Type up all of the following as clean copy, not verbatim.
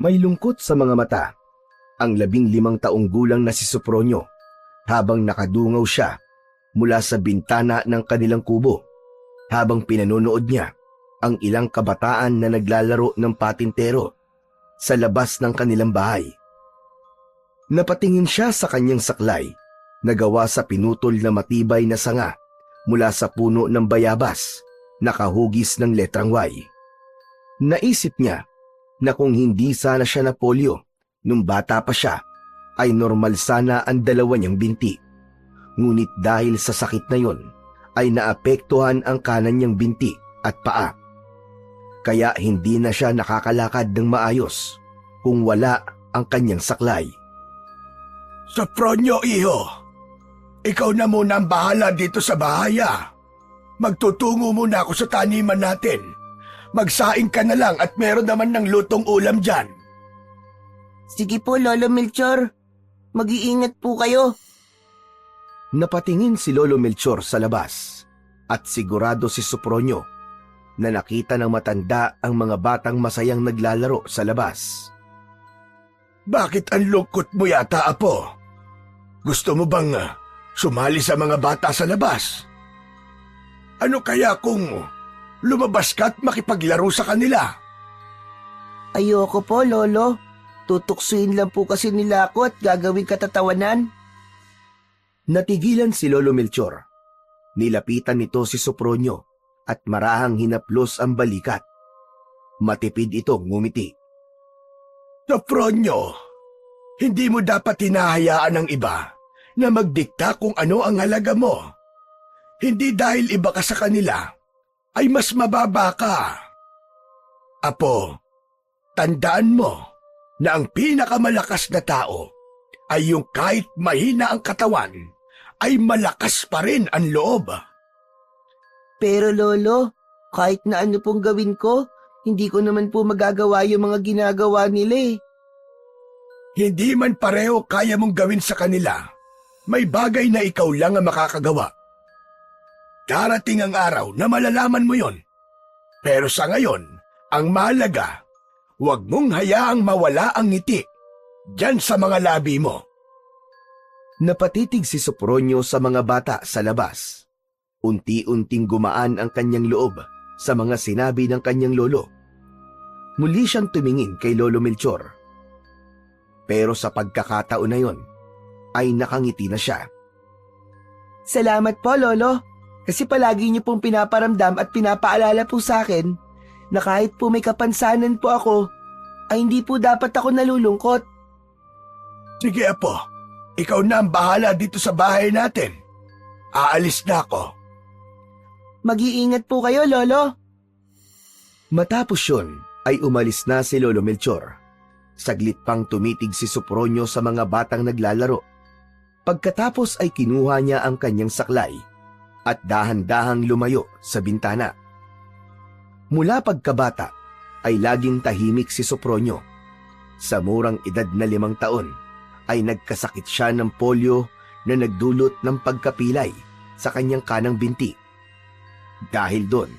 May lungkot sa mga mata ang 15 taong gulang na si Sopronio habang nakadungaw siya mula sa bintana ng kanilang kubo habang pinanonood niya ang ilang kabataan na naglalaro ng patintero sa labas ng kanilang bahay. Napatingin siya sa kanyang saklay na gawa sa pinutol na matibay na sanga mula sa puno ng bayabas na kahugis ng letrang Y. Naisip niya na kung hindi sana siya na polio nung bata pa siya, ay normal sana ang dalawa niyang binti. Ngunit dahil sa sakit na yon, ay naapektuhan ang kanan niyang binti at paa. Kaya hindi na siya nakakalakad ng maayos kung wala ang kanyang saklay. Sopronio, iho. Ikaw na muna ang bahala dito sa bahay. Magtutungo muna ako sa taniman natin. Magsaing ka na lang at meron naman ng lutong ulam dyan. Sige po, Lolo Melchor. Mag-iingat po kayo. Napatingin si Lolo Melchor sa labas at sigurado si Sopronio na nakita ng matanda ang mga batang masayang naglalaro sa labas. Bakit ang lungkot mo yata, Apo? Gusto mo bang sumali sa mga bata sa labas? Ano kaya kung lumabas ka at makipaglaro sa kanila? Ayoko po, Lolo. Tutuksuin lang po kasi nila ako at gagawin katatawanan. Natigilan si Lolo Melchor. Nilapitan nito si Sopronio at marahang hinaplos ang balikat. Matipid itong ngumiti. Sopronio, hindi mo dapat hinahayaan ng iba na magdikta kung ano ang halaga mo. Hindi dahil iba ka sa kanila, ay mas mababa ka. Apo, tandaan mo na ang pinakamalakas na tao ay yung kahit mahina ang katawan, ay malakas pa rin ang loob. Pero Lolo, kahit na ano pong gawin ko, hindi ko naman po magagawa yung mga ginagawa nila eh. Hindi man pareho kaya mong gawin sa kanila, may bagay na ikaw lang ang makakagawa. Darating ang araw na malalaman mo yon. Pero sa ngayon, ang mahalaga, huwag mong hayaang mawala ang ngiti diyan sa mga labi mo. Napatitig si Sopronio sa mga bata sa labas. Unti-unting gumaan ang kanyang loob sa mga sinabi ng kanyang lolo. Muli siyang tumingin kay Lolo Melchor. Pero sa pagkakataon na yon, ay nakangiti na siya. Salamat po, Lolo. Kasi palagi niyo pong pinaparamdam at pinapaalala po sa akin na kahit po may kapansanan po ako, ay hindi po dapat ako nalulungkot. Sige, Apo. Ikaw na ang bahala dito sa bahay natin. Aalis na ako. Mag-iingat po kayo, Lolo. Matapos yun, ay umalis na si Lolo Melchor. Saglit pang tumitig si Sopronio sa mga batang naglalaro. Pagkatapos ay kinuha niya ang kanyang saklay at dahan-dahang lumayo sa bintana. Mula pagkabata ay laging tahimik si Sopronio. Sa murang edad na 5 taon ay nagkasakit siya ng polio na nagdulot ng pagkapilay sa kanyang kanang binti. Dahil doon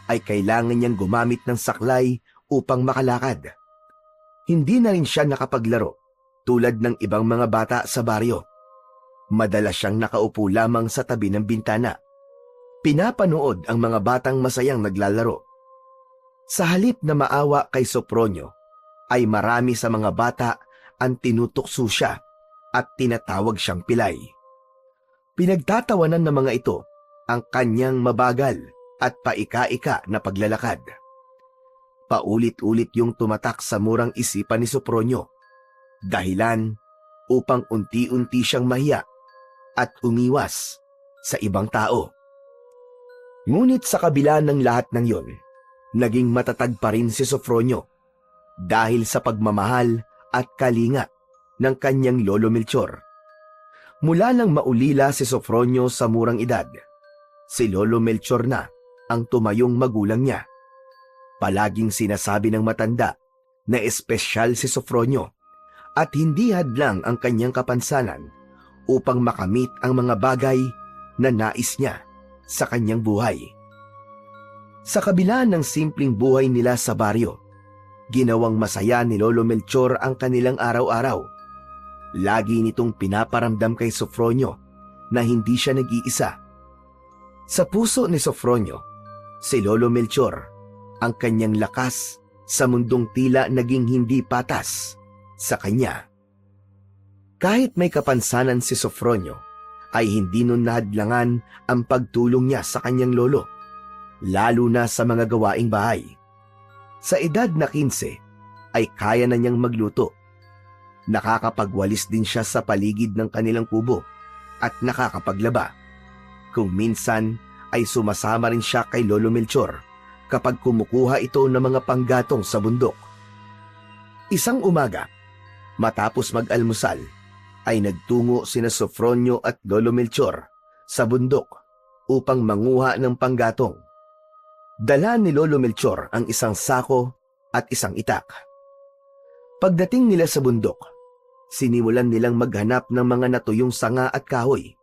ay kailangan niyang gumamit ng saklay upang makalakad. Hindi na rin siya nakapaglaro tulad ng ibang mga bata sa baryo. Madalas siyang nakaupo lamang sa tabi ng bintana. Pinapanood ang mga batang masayang naglalaro. Sa halip na maawa kay Sopronio, ay marami sa mga bata ang tinutukso siya at tinatawag siyang pilay. Pinagtatawanan ng mga ito ang kanyang mabagal at paika-ika na paglalakad. Paulit-ulit yung tumatak sa murang isipan ni Sopronio, dahilan upang unti-unti siyang mahiya at umiwas sa ibang tao. Ngunit sa kabila ng lahat ng yon, naging matatag pa rin si Sopronio dahil sa pagmamahal at kalinga ng kanyang Lolo Melchor. Mula nang maulila si Sopronio sa murang edad, si Lolo Melchor na ang tumayong magulang niya. Palaging sinasabi ng matanda na espesyal si Sopronio at hindi hadlang ang kanyang kapansanan upang makamit ang mga bagay na nais niya sa kanyang buhay. Sa kabila ng simpleng buhay nila sa baryo, Ginawang masaya ni Lolo Melchor ang kanilang araw-araw. Lagi nitong pinaparamdam kay Sofronio na hindi siya nag-iisa. Sa puso ni Sofronio, si Lolo Melchor, ang kanyang lakas sa mundong tila naging hindi patas sa kanya. Kahit may kapansanan si Sofronio, ay hindi nun nahadlangan ang pagtulong niya sa kanyang lolo, lalo na sa mga gawaing bahay. Sa edad na 15, ay kaya na niyang magluto. Nakakapagwalis din siya sa paligid ng kanilang kubo at nakakapaglaba. Kung minsan ay sumasama rin siya kay Lolo Melchor kapag kumukuha ito ng mga panggatong sa bundok. Isang umaga, matapos mag-almusal, ay nagtungo sina Sofronio at Lolo Melchor sa bundok upang manguha ng panggatong. Dala ni Lolo Melchor ang isang sako at isang itak. Pagdating nila sa bundok, sinimulan nilang maghanap ng mga natuyong sanga at kahoy.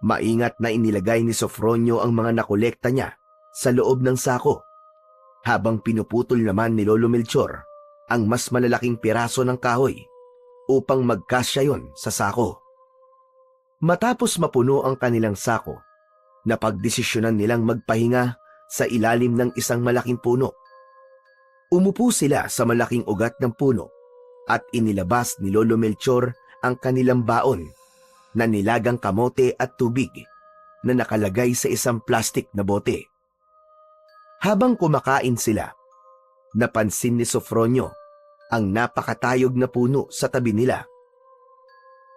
Maingat na inilagay ni Sofronio ang mga nakolekta niya sa loob ng sako, habang pinuputol naman ni Lolo Melchor ang mas malalaking piraso ng kahoy upang magkasya yon sa sako. Matapos mapuno ang kanilang sako, napagdesisyonan nilang magpahinga sa ilalim ng isang malaking puno. Umupo sila sa malaking ugat ng puno at inilabas ni Lolo Melchor ang kanilang baon na nilagang kamote at tubig na nakalagay sa isang plastik na bote. Habang kumakain sila, napansin ni Sofronio ang napakatayog na puno sa tabi nila.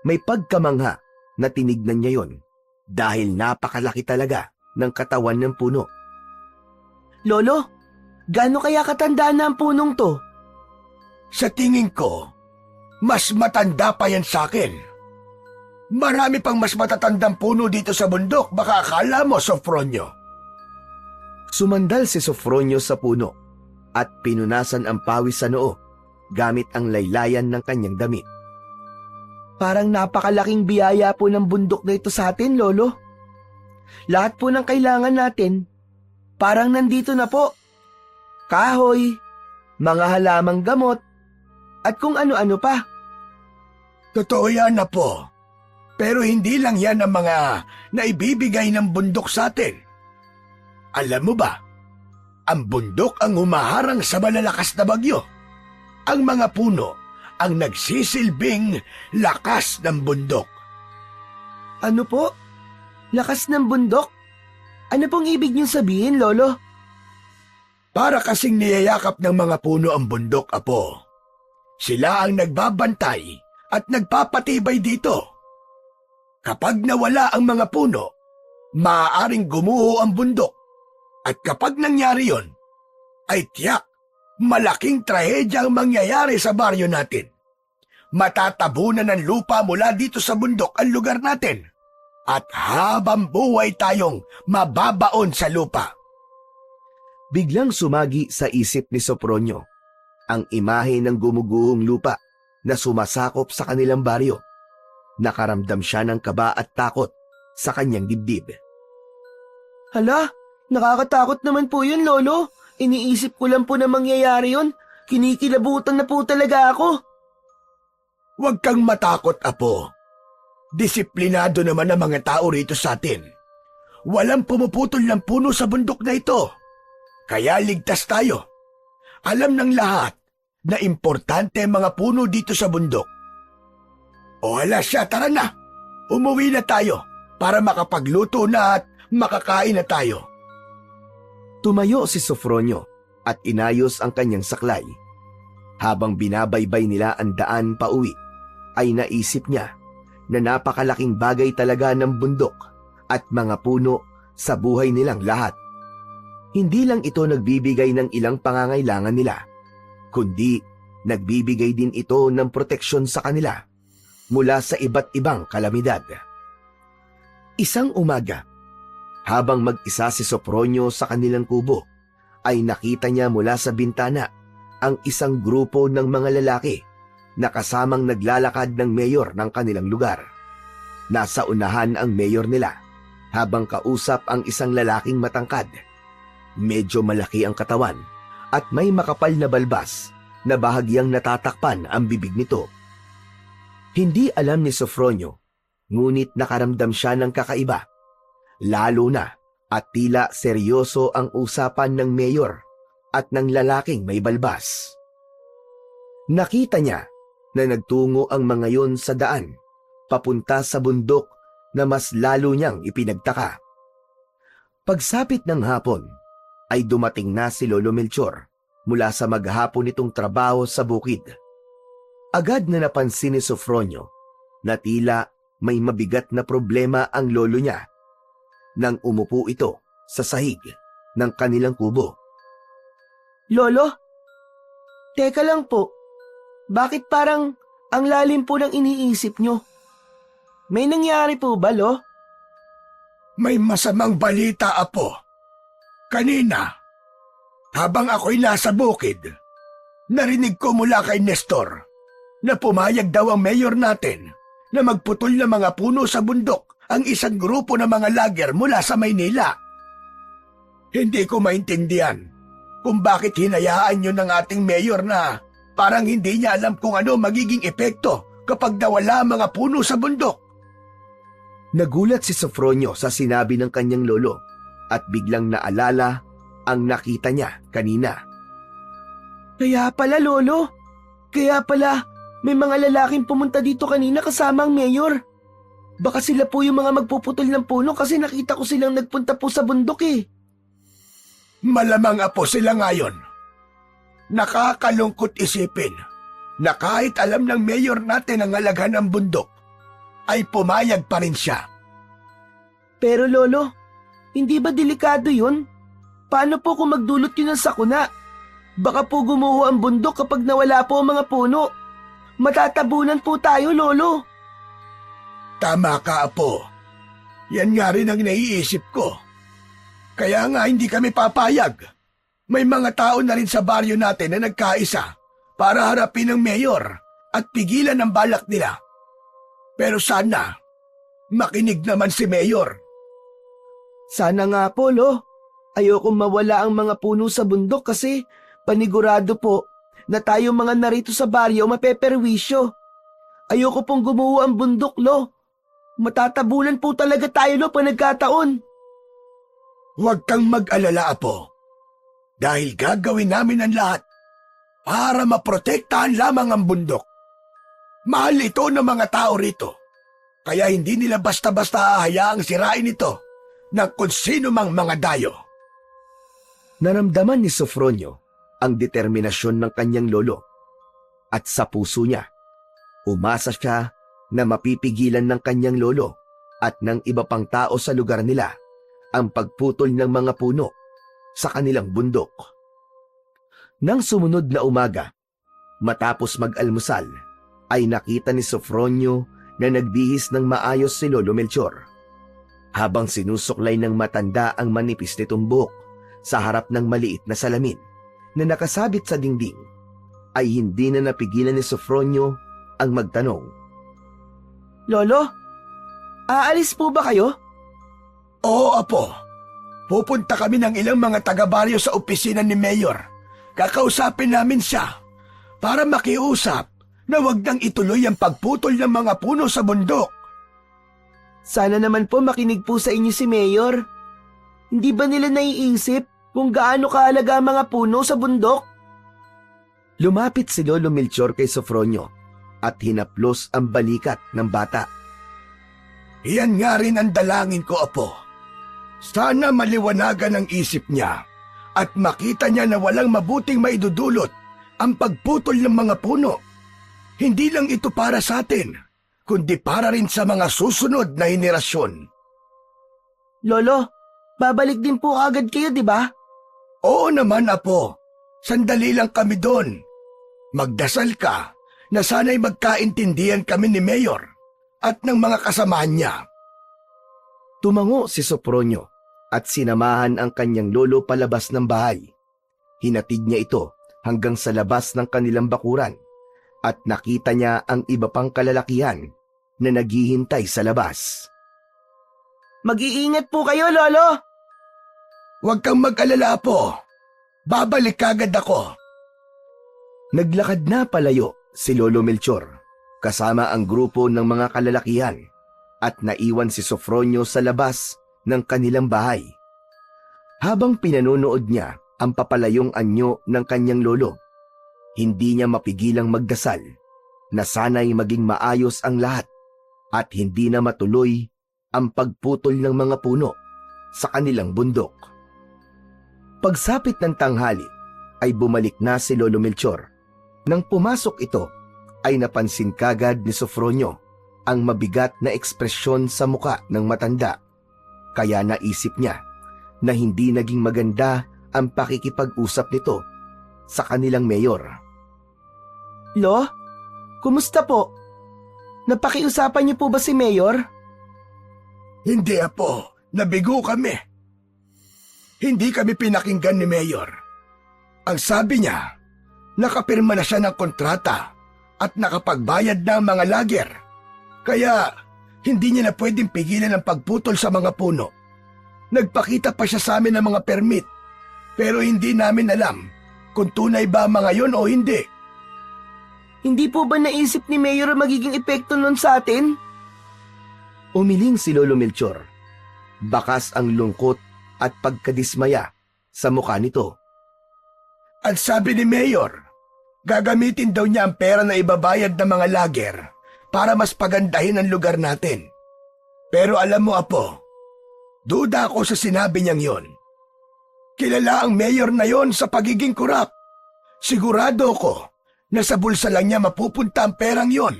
May pagkamangha na tinignan niya yon dahil napakalaki talaga ng katawan ng puno. Lolo, gaano kaya katanda na ang punong to? Sa tingin ko, mas matanda pa yan sa akin. Marami pang mas matatandang puno dito sa bundok, baka akala mo, Sofronio. Sumandal si Sofronio sa puno at pinunasan ang pawis sa noo gamit ang laylayan ng kanyang damit. Parang napakalaking biyaya po ng bundok na ito sa atin, Lolo. Lahat po ng kailangan natin, parang nandito na po. Kahoy, mga halamang gamot, at kung ano-ano pa. Totoo yan na po. Pero hindi lang yan ang mga naibibigay ng bundok sa atin. Alam mo ba, ang bundok ang humaharang sa malalakas na bagyo. Ang mga puno ang nagsisilbing lakas ng bundok. Ano po? Lakas ng bundok? Ano pong ibig niyong sabihin, Lolo? Para kasing niyayakap ng mga puno ang bundok, Apo. Sila ang nagbabantay at nagpapatibay dito. Kapag nawala ang mga puno, maaaring gumuho ang bundok. At kapag nangyari yon, ay tiyak, malaking trahedya ang mangyayari sa baryo natin. Matatabunan ng lupa mula dito sa bundok ang lugar natin. At habang buhay tayong mababaon sa lupa. Biglang sumagi sa isip ni Sofronio ang imahe ng gumuguhong lupa na sumasakop sa kanilang baryo. Nakaramdam siya ng kaba at takot sa kanyang dibdib. Hala, nakakatakot naman po yun, Lolo. Iniisip ko lang po na mangyayari yun. Kinikilabutan na po talaga ako. Huwag kang matakot, Apo. Disiplinado naman ang mga tao rito sa atin. Walang pumuputol ng puno sa bundok na ito. Kaya ligtas tayo. Alam ng lahat na importante ang mga puno dito sa bundok. O hala siya, tara na. Umuwi na tayo para makapagluto na at makakain na tayo. Tumayo si Sofronio at inayos ang kanyang saklay. Habang binabaybay nila ang daan pauwi, ay naisip niya na napakalaking bagay talaga ng bundok at mga puno sa buhay nilang lahat. Hindi lang ito nagbibigay ng ilang pangangailangan nila, kundi nagbibigay din ito ng proteksyon sa kanila mula sa iba't ibang kalamidad. Isang umaga, habang mag-isa si Sofronio sa kanilang kubo, ay nakita niya mula sa bintana ang isang grupo ng mga lalaki na kasamang naglalakad ng mayor ng kanilang lugar. Nasa unahan ang mayor nila, habang kausap ang isang lalaking matangkad. Medyo malaki ang katawan at may makapal na balbas na bahagyang natatakpan ang bibig nito. Hindi alam ni Sofronio, ngunit nakaramdam siya ng kakaiba. Lalo na at tila seryoso ang usapan ng mayor at ng lalaking may balbas. Nakita niya na nagtungo ang mga yon sa daan, papunta sa bundok na mas lalo niyang ipinagtaka. Pagsapit ng hapon, ay dumating na si Lolo Melchor mula sa maghapon nitong trabaho sa bukid. Agad na napansin ni Sofronio na tila may mabigat na problema ang lolo niya nang umupo ito sa sahig ng kanilang kubo. Lolo? Teka lang po. Bakit parang ang lalim po ng iniisip nyo? May nangyari po ba, Lo? May masamang balita, Apo. Kanina, habang ako'y nasa bukid, narinig ko mula kay Nestor na pumayag daw ang mayor natin na magputol ng mga puno sa bundok ang isang grupo ng mga lager mula sa Maynila. Hindi ko maintindihan kung bakit hinayaan yun ng ating mayor na parang hindi niya alam kung ano magiging epekto kapag nawala ang mga puno sa bundok. Nagulat si Sofronio sa sinabi ng kanyang lolo at biglang naalala ang nakita niya kanina. Kaya pala, Lolo. Kaya pala, may mga lalaking pumunta dito kanina kasama ang mayor. Baka sila po yung mga magpuputol ng puno kasi nakita ko silang nagpunta po sa bundok eh. Malamang, Apo, sila ngayon. Nakakalungkot isipin na kahit alam ng mayor natin ang halaga ng bundok, ay pumayag pa rin siya. Pero Lolo, hindi ba delikado yun? Paano po kung magdulot yun ng sakuna? Baka po gumuho ang bundok kapag nawala po ang mga puno. Matatabunan po tayo, Lolo. Tama ka, Apo. Yan nga rin ang naiisip ko. Kaya nga hindi kami papayag. May mga tao na rin sa baryo natin na nagkaisa para harapin ang mayor at pigilan ang balak nila. Pero sana, makinig naman si mayor. Sana nga po, Lo. Ayokong mawala ang mga puno sa bundok kasi panigurado po na tayo mga narito sa baryo mapeperwisyo. Ayoko pong gumuho ang bundok, Lo. Matatabunan po talaga tayo, Lo, pag nagkataon. Huwag kang mag-alala, Apo. Dahil gagawin namin ang lahat para maprotektahan lamang ang bundok. Mahal ito ng mga tao rito. Kaya hindi nila basta-basta hahayaang sirain ito ng kung sino mang mga dayo. Naramdaman ni Sofronio ang determinasyon ng kanyang lolo at sa puso niya, umasa siya na mapipigilan ng kanyang lolo at ng iba pang tao sa lugar nila ang pagputol ng mga puno sa kanilang bundok. Nang sumunod na umaga, matapos mag-almusal, ay nakita ni Sofronio na nagbihis ng maayos si Lolo Melchor. Habang sinusuklay ng matanda ang manipis nitong buhok sa harap ng maliit na salamin na nakasabit sa dingding, ay hindi na napigilan ni Sofronio ang magtanong. Lolo, aalis po ba kayo? Oo, Apo. Pupunta kami ng ilang mga taga-baryo sa opisina ni Mayor. Kakausapin namin siya para makiusap na wag nang ituloy ang pagputol ng mga puno sa bundok. Sana naman po makinig po sa inyo si Mayor. Hindi ba nila naiisip kung gaano kahalaga ang mga puno sa bundok? Lumapit si Lolo Melchor kay Sofronio at hinaplos ang balikat ng bata. Iyan nga rin ang dalangin ko, Apo. Sana maliwanagan ang isip niya at makita niya na walang mabuting maidudulot ang pagputol ng mga puno. Hindi lang ito para sa atin, kundi para rin sa mga susunod na henerasyon. Lolo, babalik din po agad kayo, di ba? Oo naman, Apo. Sandali lang kami doon. Magdasal ka na sana'y magkaintindihan kami ni Mayor at ng mga kasamahan niya. Tumango si Sofronio at sinamahan ang kanyang lolo palabas ng bahay. Hinatid niya ito hanggang sa labas ng kanilang bakuran at nakita niya ang iba pang kalalakihan na naghihintay sa labas. Mag-iingat po kayo, Lolo! Huwag kang mag-alala, Apo. Babalik agad ako. Naglakad na palayo si Lolo Melchor kasama ang grupo ng mga kalalakihan at naiwan si Sofronio sa labas ng kanilang bahay. Habang pinanonood niya ang papalayong anyo ng kanyang lolo, hindi niya mapigilang magdasal na sana'y maging maayos ang lahat at hindi na matuloy ang pagputol ng mga puno sa kanilang bundok. Pagsapit ng tanghali ay bumalik na si Lolo Melchor. Nang pumasok ito ay napansin kagad ni Sofronio ang mabigat na ekspresyon sa muka ng matanda. Kaya naisip niya na hindi naging maganda ang pakikipag-usap nito sa kanilang mayor. Lo, kumusta po? Napakiusapan niyo po ba si Mayor? Hindi, Apo. Nabigo kami. Hindi kami pinakinggan ni Mayor. Ang sabi niya, nakapirma na siya ng kontrata at nakapagbayad na ang mga lager. Kaya hindi niya na pwedeng pigilan ang pagputol sa mga puno. Nagpakita pa siya sa amin ng mga permit, pero hindi namin alam kung tunay ba ang mga yon o hindi. Hindi po ba naisip ni Mayor ang magiging epekto nun sa atin? Umiling si Lolo Melchor. Bakas ang lungkot at pagkadismaya sa mukha nito. At sabi ni Mayor, gagamitin daw niya ang pera na ibabayad ng mga lager para mas pagandahin ang lugar natin. Pero alam mo, Apo, duda ako sa sinabi niyang yon. Kilala ang mayor na yon sa pagiging kurap. Sigurado ko na sa bulsa lang niya mapupunta ang perang yon.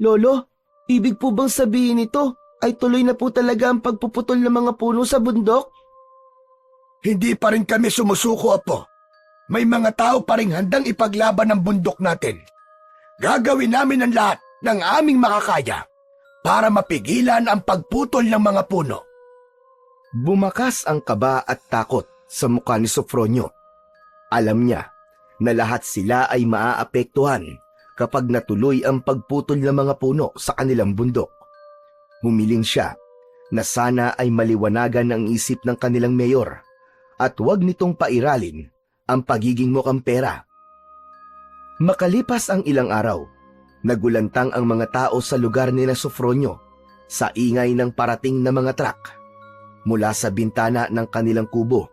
Lolo, ibig po bang sabihin nito ay tuloy na po talaga ang pagpuputol ng mga puno sa bundok? Hindi pa rin kami sumusuko, Apo. May mga tao pa rin handang ipaglaban ang bundok natin. Gagawin namin ang lahat ng aming makakaya para mapigilan ang pagputol ng mga puno. Bumakas ang kaba at takot sa mukha ni Sofronio. Alam niya na lahat sila ay maaapektuhan kapag natuloy ang pagputol ng mga puno sa kanilang bundok. Humiling siya na sana ay maliwanagan ang isip ng kanilang mayor at huwag nitong pairalin ang pagiging mukhang pera. Makalipas ang ilang araw, nagulantang ang mga tao sa lugar ni Sofronio sa ingay ng parating na mga truck. Mula sa bintana ng kanilang kubo,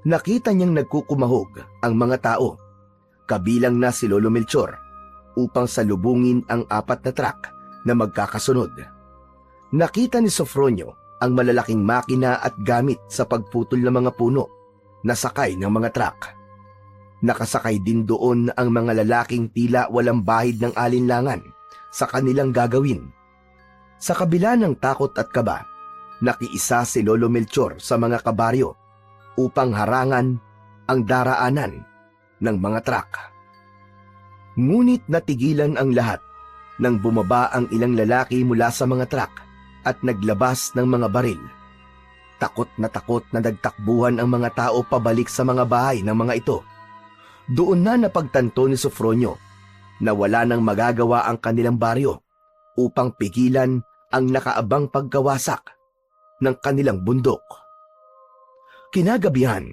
nakita niyang nagkukumahog ang mga tao, kabilang na si Lolo Melchor, upang salubungin ang 4 na truck na magkakasunod. Nakita ni Sofronio ang malalaking makina at gamit sa pagputol ng mga puno na sakay ng mga truck. Nakasakay din doon ang mga lalaking tila walang bahid ng alinlangan sa kanilang gagawin. Sa kabila ng takot at kaba, nakiisa si Lolo Melchor sa mga kabaryo upang harangan ang daraanan ng mga truck. Ngunit natigilan ang lahat nang bumaba ang ilang lalaki mula sa mga truck at naglabas ng mga baril. Takot na nagtakbuhan ang mga tao pabalik sa mga bahay ng mga ito. Doon na napagtanto ni Sofronio na wala nang magagawa ang kanilang baryo upang pigilan ang nakaabang pagkawasak ng kanilang bundok. Kinagabihan,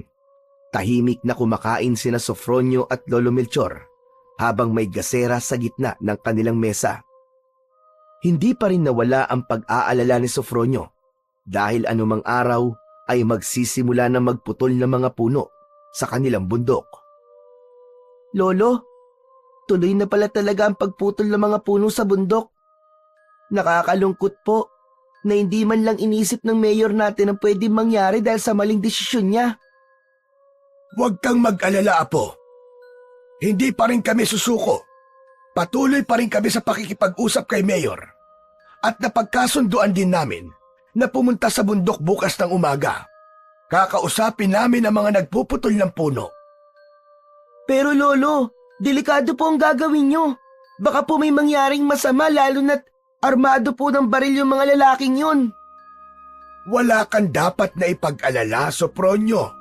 tahimik na kumakain sina Sofronio at Lolo Melchor habang may gasera sa gitna ng kanilang mesa. Hindi pa rin nawala ang pag-aalala ni Sofronio dahil anumang araw ay magsisimula na magputol ng mga puno sa kanilang bundok. Lolo, tuloy na pala talaga ang pagputol ng mga puno sa bundok. Nakakalungkot po na hindi man lang inisip ng mayor natin ang pwedeng mangyari dahil sa maling desisyon niya. Huwag kang mag-alala, Apo. Hindi pa rin kami susuko. Patuloy pa rin kami sa pakikipag-usap kay Mayor. At napagkasunduan din namin na pumunta sa bundok bukas ng umaga. Kakausapin namin ang mga nagpuputol ng puno. Pero Lolo, delikado po ang gagawin niyo. Baka po may mangyaring masama lalo na't armado po ng baril yung mga lalaking yun. Wala kang dapat na ipag-alala, Sofronio.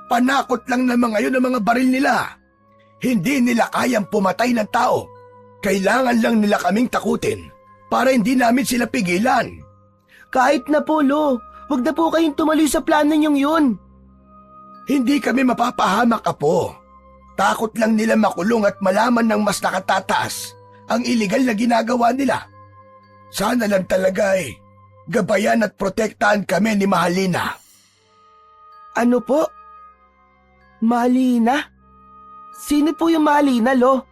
Panakot lang ng mga yun ang mga baril nila. Hindi nila kayang pumatay ng tao. Kailangan lang nila kaming takutin para hindi namin sila pigilan. Kahit na po, Lo. Huwag na po kayong tumaloy sa plano niyong yun. Hindi kami mapapahamak, Apo. Takot lang nila makulong at malaman ng mas nakatataas ang iligal na ginagawa nila. Sana lang talaga gabayan at protektahan kami ni Mahalina. Ano po? Mahalina? Sino po yung Mahalina, Lo?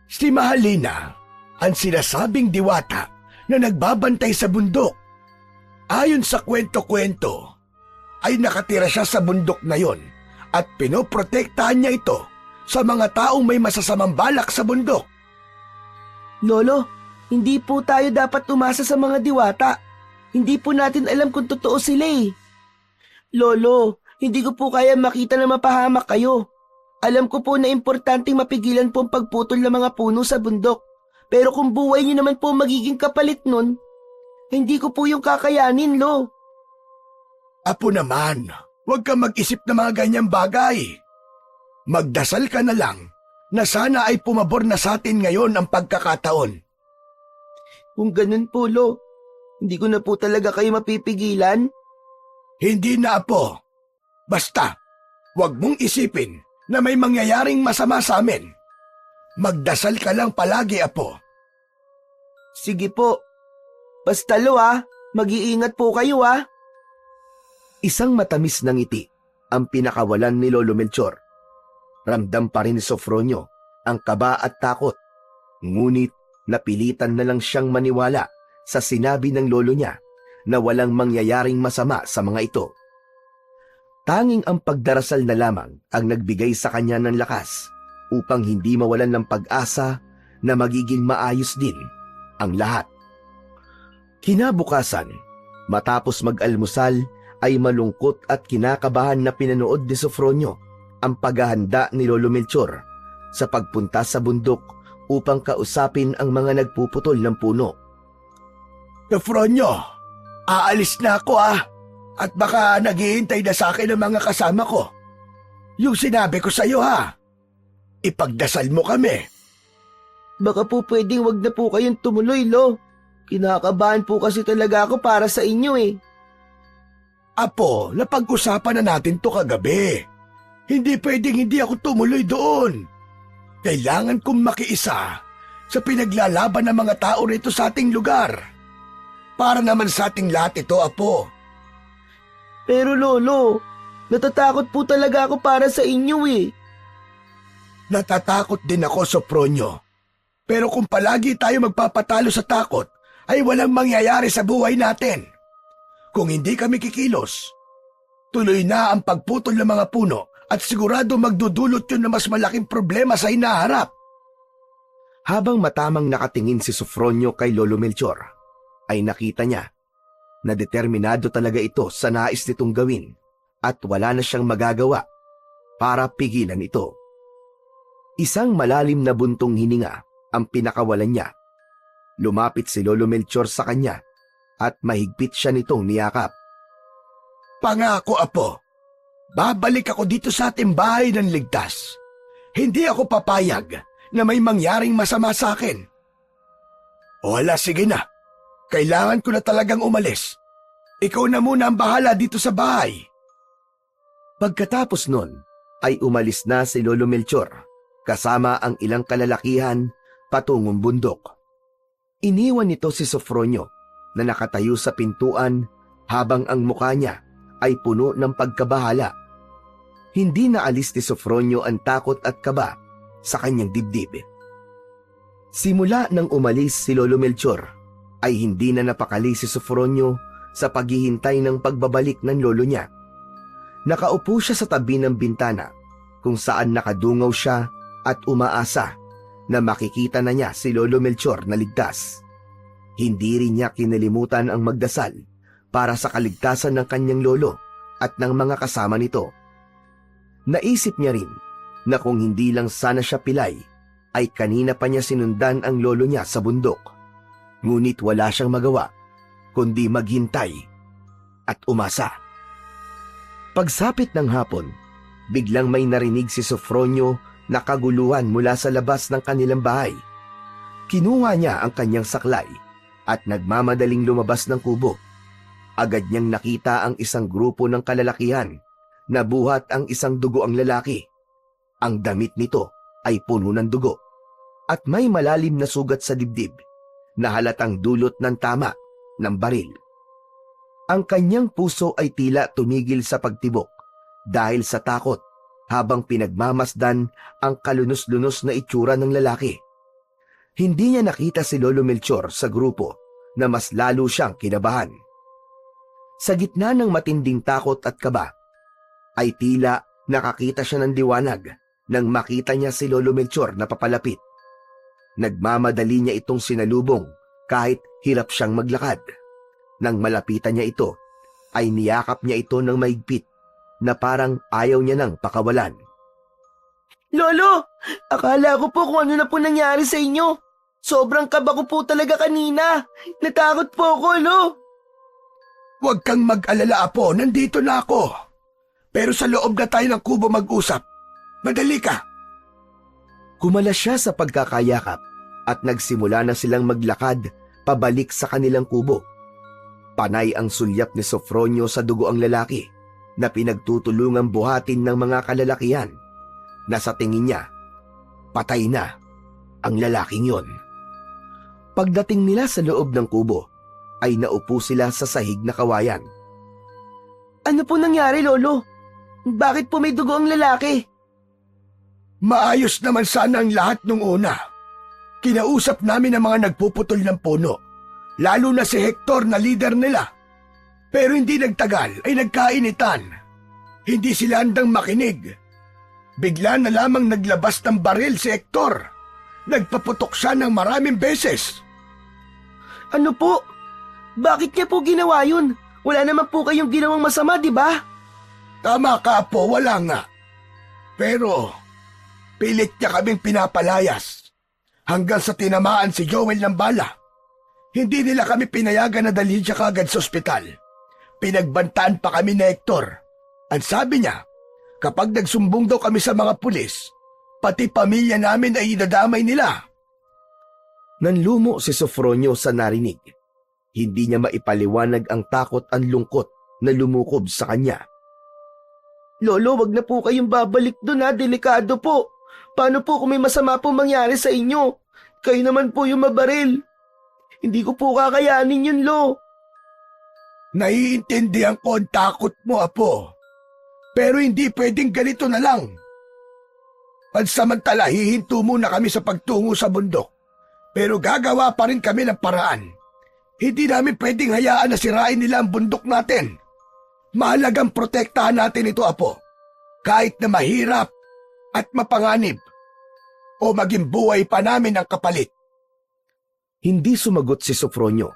Si Mahalina, ang sinasabing diwata na nagbabantay sa bundok. Ayon sa kwento-kwento, ay nakatira siya sa bundok na yon at pinoprotektahan niya ito sa mga taong may masasamang balak sa bundok. Lolo, hindi po tayo dapat umasa sa mga diwata. Hindi po natin alam kung totoo sila eh. Lolo, hindi ko po kaya makita na mapahamak kayo. Alam ko po na importanteng mapigilan po ang pagputol ng mga puno sa bundok. Pero kung buhay niyo naman po magiging kapalit nun, hindi ko po yung kakayanin, Lo. Apo naman, huwag kang mag-isip ng mga ganyang bagay. Magdasal ka na lang na sana ay pumabor na sa atin ngayon ang pagkakataon. Kung ganun po, Lo, hindi ko na po talaga kayo mapipigilan. Hindi na, Apo. Basta, huwag mong isipin na may mangyayaring masama sa amin. Magdasal ka lang palagi, Apo. Sige po. Basta, Lo, mag-iingat po kayo, Isang matamis na ngiti ang pinakawalan ni Lolo Melchor. Ramdam pa rin ni Sofronio ang kaba at takot. Ngunit napilitan na lang siyang maniwala sa sinabi ng lolo niya na walang mangyayaring masama sa mga ito. Tanging ang pagdarasal na lamang ang nagbigay sa kanya ng lakas upang hindi mawalan ng pag-asa na magiging maayos din ang lahat. Kinabukasan, matapos mag-almusal, ay malungkot at kinakabahan na pinanood ni Sofronio ang paghahanda ni Lolo Melchor sa pagpunta sa bundok upang kausapin ang mga nagpuputol ng puno. Sofronio, aalis na ako at baka naghihintay na sa akin ang mga kasama ko. Yung sinabi ko sa iyo ipagdasal mo kami. Baka po pwedeng wag na po kayong tumuloy, Lo. Kinakabahan po kasi talaga ako para sa inyo eh. Apo, napag-usapan na natin to kagabi. Hindi pwedeng hindi ako tumuloy doon. Kailangan kong makiisa sa pinaglalaban ng mga tao rito sa ating lugar. Para naman sa ating lahat ito, Apo. Pero Lolo, natatakot po talaga ako para sa inyo eh. Natatakot din ako, Sopronio. Pero kung palagi tayo magpapatalo sa takot, ay walang mangyayari sa buhay natin. Kung hindi kami kikilos, tuloy na ang pagputol ng mga puno at sigurado magdudulot yun na mas malaking problema sa hinaharap. Habang matamang nakatingin si Sofronio kay Lolo Melchor, ay nakita niya na determinado talaga ito sa nais nitong gawin at wala na siyang magagawa para pigilan ito. Isang malalim na buntong hininga ang pinakawalan niya. Lumapit si Lolo Melchor sa kanya at mahigpit siya nitong niyakap. Pangako, Apo, babalik ako dito sa ating bahay ng ligtas. Hindi ako papayag na may mangyaring masama sa akin. Wala, sige na. Kailangan ko na talagang umalis. Ikaw na muna ang bahala dito sa bahay. Pagkatapos nun, ay umalis na si Lolo Melchor kasama ang ilang kalalakihan patungong bundok. Iniwan nito si Sofronio na nakatayo sa pintuan habang ang mukha niya ay puno ng pagkabahala. Hindi naalis ni Sofronio ang takot at kaba sa kanyang dibdib. Simula nang umalis si Lolo Melchor, ay hindi na napakali si Sofronio sa paghihintay ng pagbabalik ng lolo niya. Nakaupo siya sa tabi ng bintana kung saan nakadungaw siya at umaasa na makikita na niya si Lolo Melchor na ligtas. Hindi rin niya kinalimutan ang magdasal para sa kaligtasan ng kanyang lolo at ng mga kasama nito. Naisip niya rin na kung hindi lang sana siya pilay, ay kanina pa niya sinundan ang lolo niya sa bundok. Ngunit wala siyang magawa, kundi maghintay at umasa. Pagsapit ng hapon, biglang may narinig si Sofronio na kaguluhan mula sa labas ng kanilang bahay. Kinuha niya ang kanyang saklay at nagmamadaling lumabas ng kubo. Agad niyang nakita ang isang grupo ng kalalakihan na buhat ang isang dugo ang lalaki. Ang damit nito ay puno ng dugo at may malalim na sugat sa dibdib na halatang dulot ng tama ng baril. Ang kanyang puso ay tila tumigil sa pagtibok dahil sa takot habang pinagmamasdan ang kalunos-lunos na itsura ng lalaki. Hindi niya nakita si Lolo Melchor sa grupo na mas lalo siyang kinabahan. Sa gitna ng matinding takot at kaba, ay tila nakakita siya ng liwanag nang makita niya si Lolo Melchor na papalapit. Nagmamadali niya itong sinalubong kahit hirap siyang maglakad. Nang malapitan niya ito, ay niyakap niya ito ng maigpit na parang ayaw niya nang pakawalan. Lolo, akala ko po kung ano na po nangyari sa inyo. Sobrang kaba ko po talaga kanina. Natakot po ako, lo. Huwag kang mag-alala, Apo. Nandito na ako. Pero sa loob na tayo ng kubo mag-usap. Madali ka. Kumalas siya sa pagkakayakap at nagsimula na silang maglakad pabalik sa kanilang kubo. Panay ang sulyap ni Sofronio sa dugo ang lalaki na pinagtutulungang buhatin ng mga kalalakihan na sa tingin niya, patay na ang lalaking yon. Pagdating nila sa loob ng kubo, ay naupo sila sa sahig na kawayan. Ano po nangyari, Lolo? Bakit po may dugo ang lalaki? Maayos naman sana ang lahat nung una. Kinausap namin ang mga nagpuputol ng puno, lalo na si Hector na leader nila. Pero hindi nagtagal ay nagkainitan. Hindi sila handang makinig. Bigla na lamang naglabas ng baril si Hector. Nagpaputok siya ng maraming beses. Ano po? Bakit niya po ginawa yun? Wala naman po kayong ginawang masama, di ba? Tama ka, Apo, wala nga. Pero pilit niya kaming pinapalayas hanggang sa tinamaan si Joel ng bala. Hindi nila kami pinayagan na dalhin siya kagad sa ospital. Pinagbantaan pa kami ni Hector. Ang sabi niya, kapag nagsumbong daw kami sa mga pulis, pati pamilya namin ay idadamay nila. Nanlumo si Sofronio sa narinig. Hindi niya maipaliwanag ang takot at lungkot na lumukob sa kanya. Lolo, wag na po kayong babalik doon ha, delikado po. Paano po kung may masama po mangyari sa inyo? Kayo naman po yung mabaril. Hindi ko po kakayanin yun, Lo. Naiintindihan ko ang takot mo, Apo. Pero hindi pwedeng ganito na lang. Pansamantala, hihinto muna kami sa pagtungo sa bundok. Pero gagawa pa rin kami ng paraan. Hindi namin pwedeng hayaan na sirain nila ang bundok natin. Mahalagang protektahan natin ito, Apo. Kahit na mahirap at mapanganib. O maging buhay pa namin ang kapalit. Hindi sumagot si Sofronio.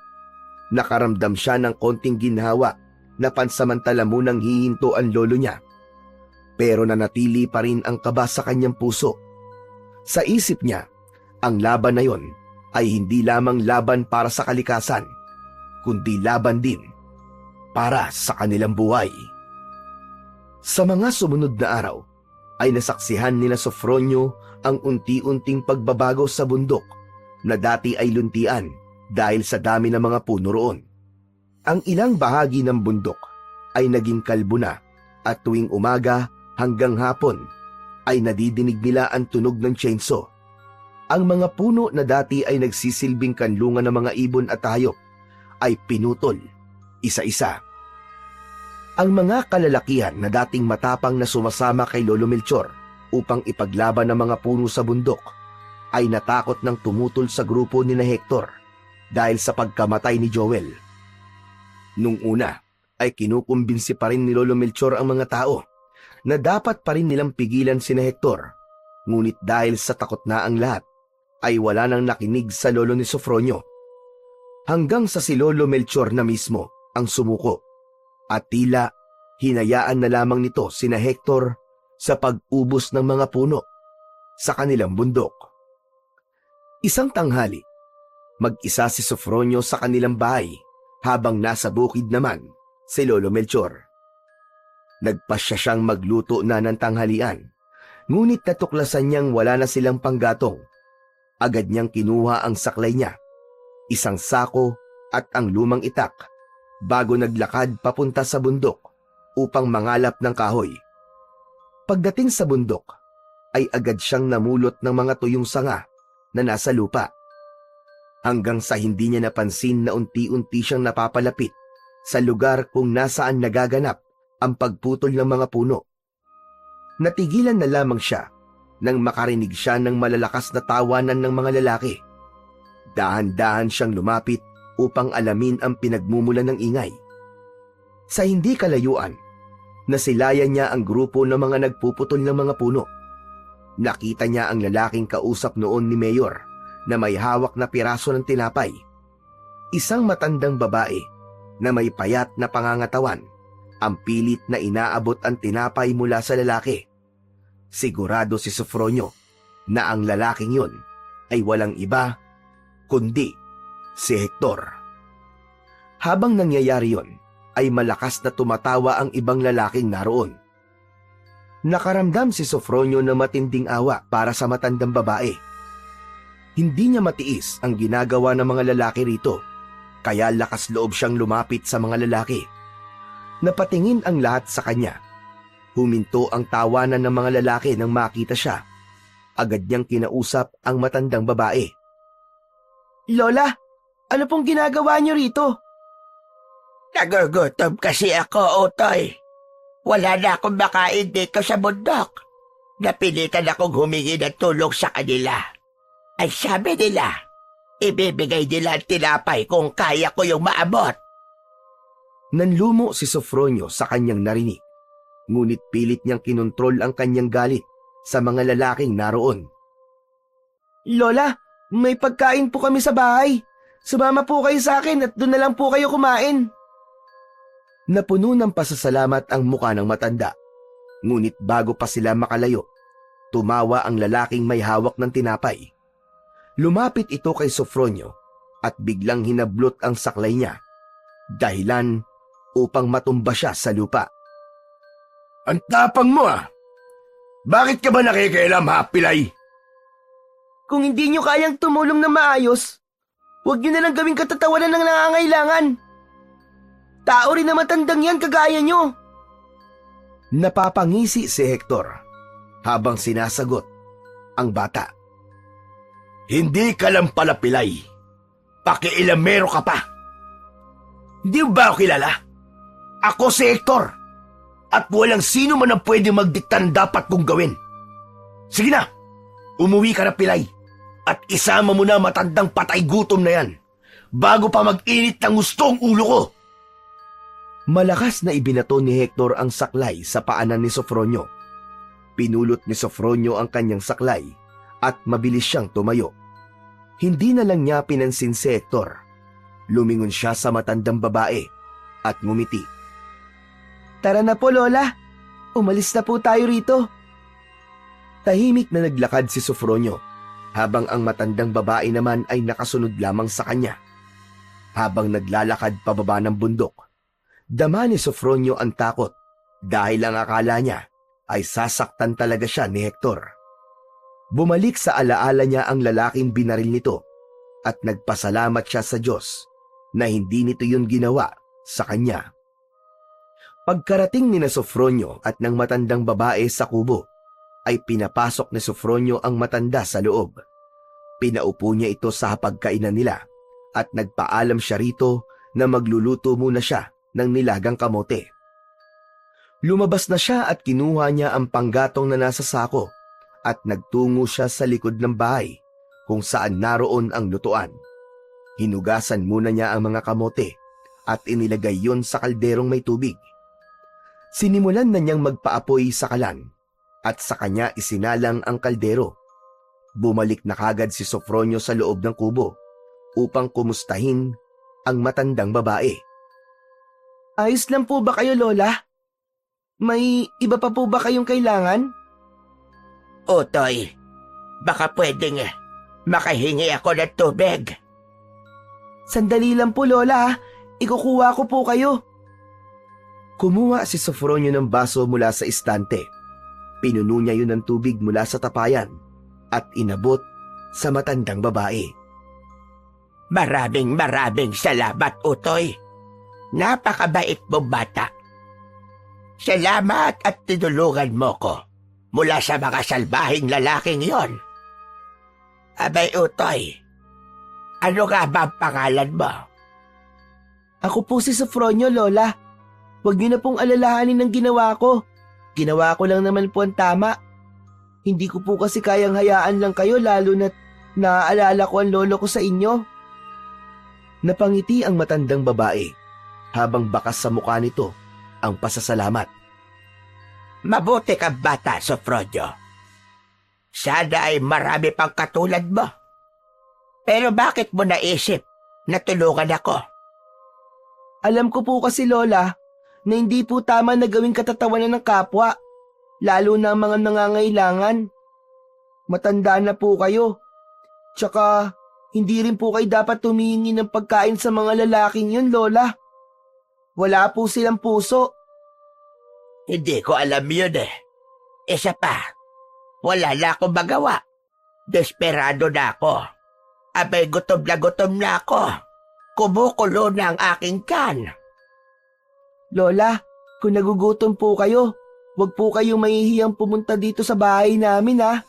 Nakaramdam siya ng konting ginhawa na pansamantala munang hihinto ang lolo niya. Pero nanatili pa rin ang kaba sa kanyang puso. Sa isip niya, ang laban na yon ay hindi lamang laban para sa kalikasan, kundi laban din para sa kanilang buhay. Sa mga sumunod na araw, ay nasaksihan nila Sofronio ang unti-unting pagbabago sa bundok na dati ay luntian dahil sa dami ng mga puno roon. Ang ilang bahagi ng bundok ay naging kalbo na at tuwing umaga hanggang hapon ay nadidinig nila ang tunog ng chainsaw. Ang mga puno na dati ay nagsisilbing kanlungan ng mga ibon at hayop ay pinutol, isa-isa. Ang mga kalalakihan na dating matapang na sumasama kay Lolo Melchor upang ipaglaban ang mga puno sa bundok ay natakot ng tumutol sa grupo ni Hector dahil sa pagkamatay ni Joel. Nung una ay kinukumbinsi pa rin ni Lolo Melchor ang mga tao na dapat pa rin nilang pigilan si Hector, ngunit dahil sa takot na ang lahat, ay wala nang nakinig sa lolo ni Sofronio. Hanggang sa si Lolo Melchor na mismo ang sumuko at tila hinayaan na lamang nito sina Hector sa pag-ubos ng mga puno sa kanilang bundok. Isang tanghali, mag-isa si Sofronio sa kanilang bahay habang nasa bukid naman si Lolo Melchor. Nagpasya siyang magluto na ng tanghalian, ngunit natuklasan niyang wala na silang panggatong. Agad niyang kinuha ang saklay niya, isang sako at ang lumang itak bago naglakad papunta sa bundok upang mangalap ng kahoy. Pagdating sa bundok, ay agad siyang namulot ng mga tuyong sanga na nasa lupa. Hanggang sa hindi niya napansin na unti-unti siyang napapalapit sa lugar kung nasaan nagaganap ang pagputol ng mga puno. Natigilan na lamang siya nang makarinig siya ng malalakas na tawanan ng mga lalaki. Dahan-dahan siyang lumapit upang alamin ang pinagmumulan ng ingay. Sa hindi kalayuan, nasilayan niya ang grupo ng mga nagpuputol ng mga puno. Nakita niya ang lalaking kausap noon ni Mayor na may hawak na piraso ng tinapay. Isang matandang babae na may payat na pangangatawan ang pilit na inaabot ang tinapay mula sa lalaki. Sigurado si Sofronio na ang lalaking yun ay walang iba kundi si Hector. Habang nangyayari yon, ay malakas na tumatawa ang ibang lalaking naroon. Nakaramdam si Sofronio ng matinding awa para sa matandang babae. Hindi niya matiis ang ginagawa ng mga lalaki rito, kaya lakas loob siyang lumapit sa mga lalaki. Napatingin ang lahat sa kanya. Huminto ang tawanan ng mga lalaki nang makita siya. Agad niyang kinausap ang matandang babae. Lola, ano pong ginagawa niyo rito? Nagugutom kasi ako, Utoy. Wala na akong makain dito sa bundok. Napilitan akong humingi ng tulong sa kanila. Ay sabi nila, ibibigay nila ang tinapay kung kaya ko yung maabot. Nanlumo si Sofronio sa kanyang narinig, ngunit pilit niyang kinontrol ang kanyang galit sa mga lalaking naroon. Lola, may pagkain po kami sa bahay. Sumama po kayo sa akin at doon na lang po kayo kumain. Napuno ng pasasalamat ang muka ng matanda, ngunit bago pa sila makalayo, tumawa ang lalaking may hawak ng tinapay. Lumapit ito kay Sofronio at biglang hinablot ang saklay niya, dahilan upang matumba siya sa lupa. Ang tapang mo ah! Bakit ka ba nakikialam ha, Pilay? Kung hindi nyo kayang tumulong na maayos, huwag nyo na lang gawing katatawanan ng nangangailangan. Tao rin na matandang yan kagaya nyo. Napapangisi si Hector habang sinasagot ang bata. Hindi ka lang pala, Pilay. Pakiilamero ka pa. Hindi mo ba ako kilala? Ako si Hector. At walang sino man ang pwede magdikta ng dapat kong gawin. Sige na, umuwi ka na, Pilay. At isama mo na matandang patay gutom na yan bago pa mag-init ng gusto ang ulo ko. Malakas na ibinato ni Hector ang saklay sa paanan ni Sofronio. Pinulot ni Sofronio ang kanyang saklay at mabilis siyang tumayo. Hindi na lang niya pinansin si Hector. Lumingon siya sa matandang babae at ngumiti. Tara na po, Lola. Umalis na po tayo rito. Tahimik na naglakad si Sofronio, habang ang matandang babae naman ay nakasunod lamang sa kanya. Habang naglalakad pababa ng bundok, dama ni Sofronio ang takot dahil ang akala niya ay sasaktan talaga siya ni Hector. Bumalik sa alaala niya ang lalaking binaril nito at nagpasalamat siya sa Diyos na hindi nito yun ginawa sa kanya. Pagkarating ni Sofronio at ng matandang babae sa kubo, ay pinapasok ni Sofronio ang matanda sa loob. Pinaupo niya ito sa hapagkainan nila at nagpaalam siya rito na magluluto muna siya ng nilagang kamote. Lumabas na siya at kinuha niya ang panggatong na nasa sako at nagtungo siya sa likod ng bahay kung saan naroon ang lutuan. Hinugasan muna niya ang mga kamote at inilagay yon sa kalderong may tubig. Sinimulan na niyang magpaapoy sa kalan at sa kanya isinalang ang kaldero. Bumalik na kagad si Sofronio sa loob ng kubo upang kumustahin ang matandang babae. Ayos lang po ba kayo, Lola? May iba pa po ba kayong kailangan? Utoy, baka pwedeng makahingi ako ng tubig. Sandali lang po, Lola. Ikukuha ko po kayo. Kumuha si Sofronio ng baso mula sa istante. Pinuno niya yun ng tubig mula sa tapayan at inabot sa matandang babae. Maraming salamat, Utoy. Napakabait mong bata. Salamat at tinulungan mo ko. mula sa mga salbahing lalaking yon. Abay, Utoy, ano nga ba ang pangalan mo? Ako po si Sofronio, Lola. Huwag niyo na pong alalahanin ang ginawa ko. Ginawa ko lang naman po ang tama. Hindi ko po kasi kayang hayaan lang kayo lalo na't naaalala ko ang lolo ko sa inyo. Napangiti ang matandang babae habang bakas sa mukha nito ang pasasalamat. Mabuti ka bata, Sofronio. Sana ay marami pang katulad mo. Pero bakit mo naisip na tulungan ako? Alam ko po kasi, Lola, na hindi po tama na gawing katatawanan ng kapwa, lalo na ang mga nangangailangan. Matanda na po kayo. Tsaka, hindi rin po kayo dapat tumingi ng pagkain sa mga lalaking yun, Lola. Wala po silang puso. Hindi ko alam yun eh. Isa pa, wala na akong magawa. Desperado na ako. Abay, gutom na ako. Kumukulo na ang aking tiyan. Lola, kung nagugutom po kayo, huwag po kayong mahihiyang pumunta dito sa bahay namin ha.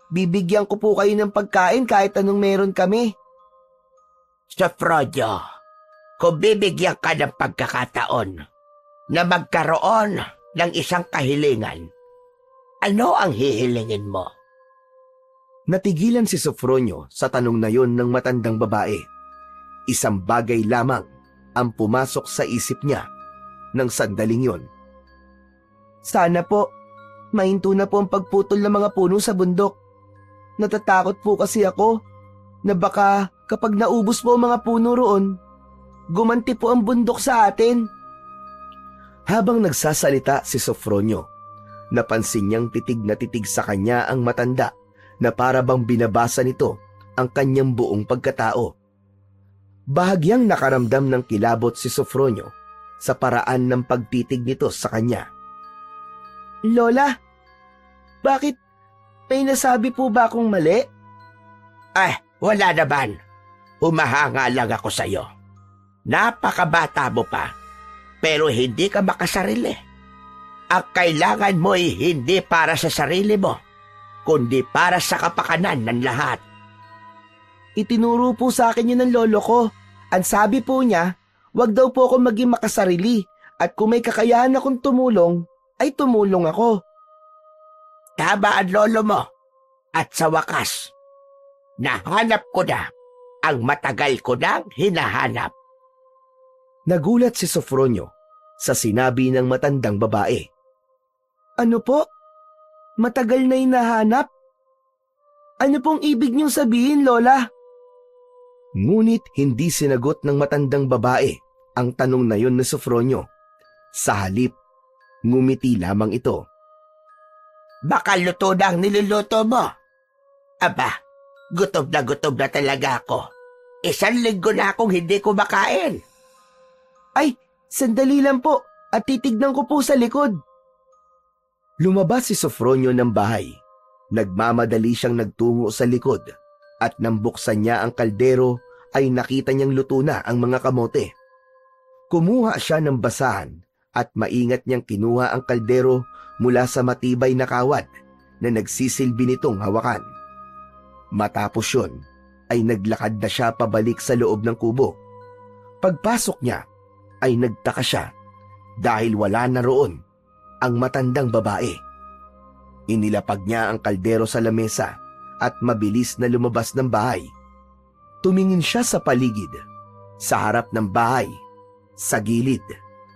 Bibigyan ko po kayo ng pagkain kahit anong meron kami. Sofronio, kung bibigyan ka ng pagkakataon na magkaroon ng isang kahilingan, ano ang hihilingin mo? Natigilan si Sofronio sa tanong na yon ng matandang babae. Isang bagay lamang ang pumasok sa isip niya ng sandaling yon. Sana po, mahinto na po ang pagputol ng mga puno sa bundok. Natatakot po kasi ako na baka kapag naubos po ang mga puno roon, gumanti po ang bundok sa atin. Habang nagsasalita si Sofronio, napansin niyang titig na titig sa kanya ang matanda na para bang binabasa nito ang kanyang buong pagkatao. Bahagyang nakaramdam ng kilabot si Sofronio sa paraan ng pagtitig nito sa kanya. Lola, bakit may nasabi po ba akong mali? Wala naman. Humahanga lang ako sa'yo. Napakabata mo pa, pero hindi ka makasarili. Ang kailangan mo ay hindi para sa sarili mo, kundi para sa kapakanan ng lahat. Itinuro po sa akin yun ng lolo ko. Ang sabi po niya, wag daw po ako maging makasarili at kung may kakayahan akong tumulong, ay tumulong ako. Tama ang lolo mo. At sa wakas, nahanap ko na ang matagal ko nang hinahanap. Nagulat si Sofronio sa sinabi ng matandang babae. Ano po? Matagal na hinahanap? Ano pong ibig niyong sabihin, Lola? Ngunit hindi sinagot ng matandang babae ang tanong na yon ni Sofronio. Sa halip, ngumiti lamang ito. Baka luto na ang niluluto mo. Aba, gutom na talaga ako. 1 linggo na akong hindi kumakain. Ay, sandali lang po at titignan ko po sa likod. Lumabas si Sofronio ng bahay. Nagmamadali siyang nagtungo sa likod at nang buksan niya ang kaldero ay nakita niyang luto na ang mga kamote. Kumuha siya ng basahan at maingat niyang kinuha ang kaldero mula sa matibay na kawad na nagsisilbi nitong hawakan. Matapos yun, ay naglakad na siya pabalik sa loob ng kubo. Pagpasok niya, ay nagtaka siya dahil wala na roon ang matandang babae. Inilapag niya ang kaldero sa lamesa at mabilis na lumabas ng bahay. Tumingin siya sa paligid, sa harap ng bahay, sa gilid,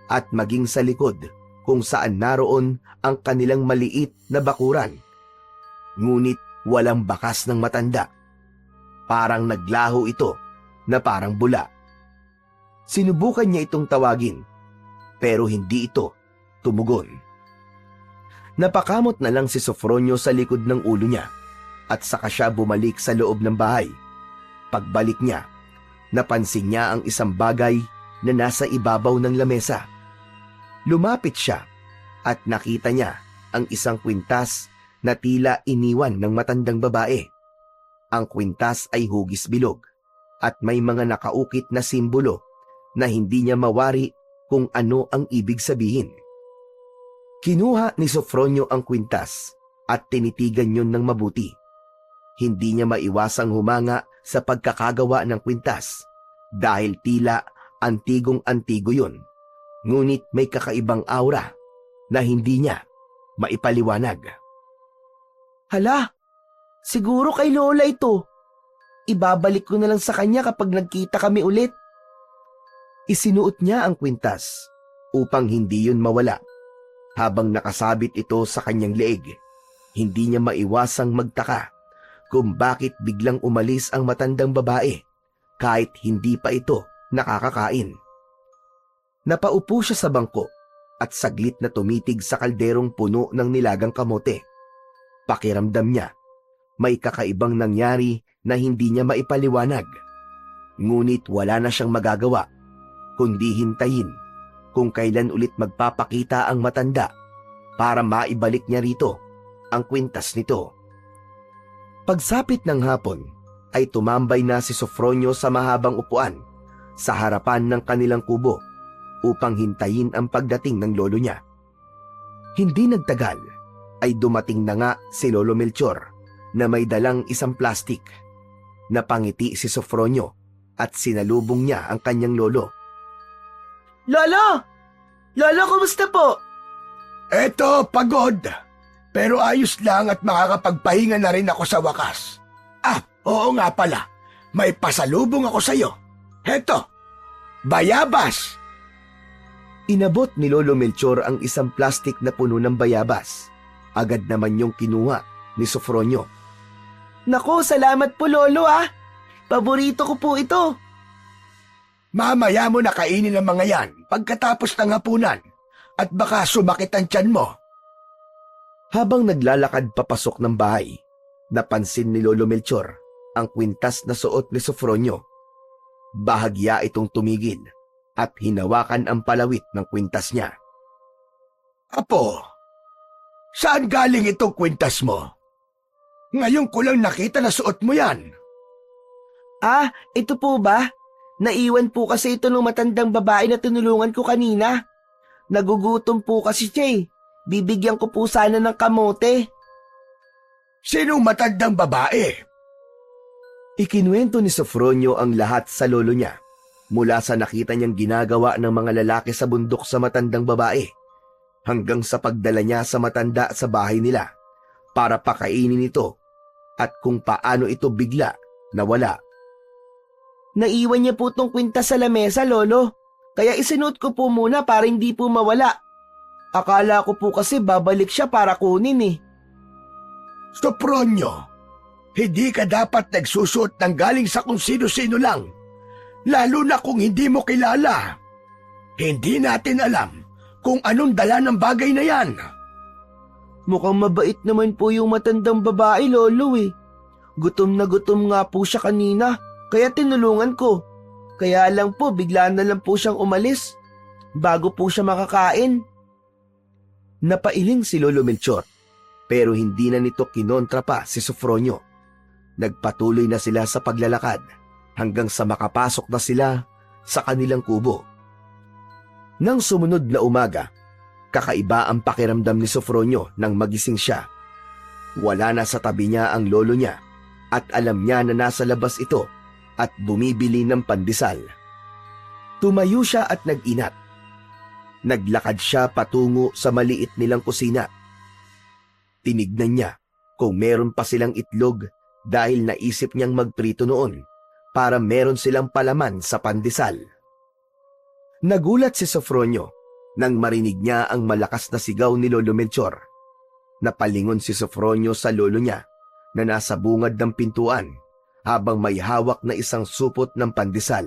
at maging sa likod kung saan naroon ang kanilang maliit na bakuran. Ngunit walang bakas ng matanda. Parang naglaho ito na parang bula. Sinubukan niya itong tawagin, pero hindi ito tumugon. Napakamot na lang si Sofronio sa likod ng ulo niya at saka siya bumalik sa loob ng bahay. Pagbalik niya, napansin niya ang isang bagay na nasa ibabaw ng lamesa. Lumapit siya at nakita niya ang isang kwintas na tila iniwan ng matandang babae. Ang kwintas ay hugis bilog at may mga nakaukit na simbolo na hindi niya mawari kung ano ang ibig sabihin. Kinuha ni Sofronio ang kwintas at tinitigan yun ng mabuti. Hindi niya maiwasang humanga sa pagkakagawa ng kwintas dahil tila antigong-antigo yun. Ngunit may kakaibang aura na hindi niya maipaliwanag. Hala, siguro kay Lola ito. Ibabalik ko na lang sa kanya kapag nagkita kami ulit. Isinuot niya ang kwintas upang hindi yun mawala. Habang nakasabit ito sa kanyang leeg, hindi niya maiwasang magtaka kung bakit biglang umalis ang matandang babae kahit hindi pa ito nakakakain. Napaupo siya sa bangko at saglit na tumitig sa kalderong puno ng nilagang kamote. Pakiramdam niya, may kakaibang nangyari na hindi niya maipaliwanag. Ngunit wala na siyang magagawa, kundi hintayin kung kailan ulit magpapakita ang matanda para maibalik niya rito ang kwintas nito. Pagsapit ng hapon ay tumambay na si Sofronio sa mahabang upuan sa harapan ng kanilang kubo upang hintayin ang pagdating ng lolo niya. Hindi nagtagal ay dumating na nga si Lolo Melchor na may dalang isang plastik. Napangiti si Sofronio at sinalubong niya ang kanyang lolo. Lolo! Lolo, kumusta po? Eto, pagod. Pero ayos lang at makakapagpahinga na rin ako sa wakas. Oo nga pala. May pasalubong ako sa'yo. Eto, bayabas. Inabot ni Lolo Melchor ang isang plastik na puno ng bayabas. Agad naman yung kinuha ni Sofronio. Nako, salamat po Lolo ah. Paborito ko po ito. Mamaya mo na kainin ang mga yan pagkatapos ng hapunan at baka sumakit ang tiyan mo. Habang naglalakad papasok ng bahay, napansin ni Lolo Melchor ang kwintas na suot ni Sofronio. Bahagya itong tumigil at hinawakan ang palawit ng kwintas niya. Apo, saan galing itong kwintas mo? Ngayon ko lang nakita na suot mo yan. Ah, ito po ba? Naiwan po kasi ito ng matandang babae na tinulungan ko kanina. Nagugutom po kasi siya eh. Bibigyan ko po sana ng kamote. Sinong matandang babae? Ikinuwento ni Sofronio ang lahat sa lolo niya, mula sa nakita niyang ginagawa ng mga lalaki sa bundok sa matandang babae, hanggang sa pagdala niya sa matanda sa bahay nila para pakainin ito at kung paano ito bigla nawala. Naiwan niya po tong kwintas sa lamesa, Lolo. Kaya isinuot ko po muna para hindi po mawala. Akala ko po kasi babalik siya para kunin eh. Sofronio, hindi ka dapat nagsusuot ng galing sa kung sino-sino lang, lalo na kung hindi mo kilala. Hindi natin alam kung anong dala ng bagay na yan. Mukhang mabait naman po yung matandang babae, Lolo eh. Gutom na gutom nga po siya kanina, kaya tinulungan ko. Kaya lang po, bigla na lang po siyang umalis, bago po siya makakain. Napailing si Lolo Melchor, pero hindi na nito kinontra pa si Sofronio. Nagpatuloy na sila sa paglalakad hanggang sa makapasok na sila sa kanilang kubo. Nang sumunod na umaga, kakaiba ang pakiramdam ni Sofronio nang magising siya. Wala na sa tabi niya ang lolo niya at alam niya na nasa labas ito at bumibili ng pandesal. Tumayo siya at nag-inat. Naglakad siya patungo sa maliit nilang kusina. Tinignan niya kung meron pa silang itlog dahil naisip niyang magprito noon para meron silang palaman sa pandesal. Nagulat si Sofronio nang marinig niya ang malakas na sigaw ni Lolo Melchor. Napalingon si Sofronio sa lolo niya na nasa bungad ng pintuan habang may hawak na isang supot ng pandesal.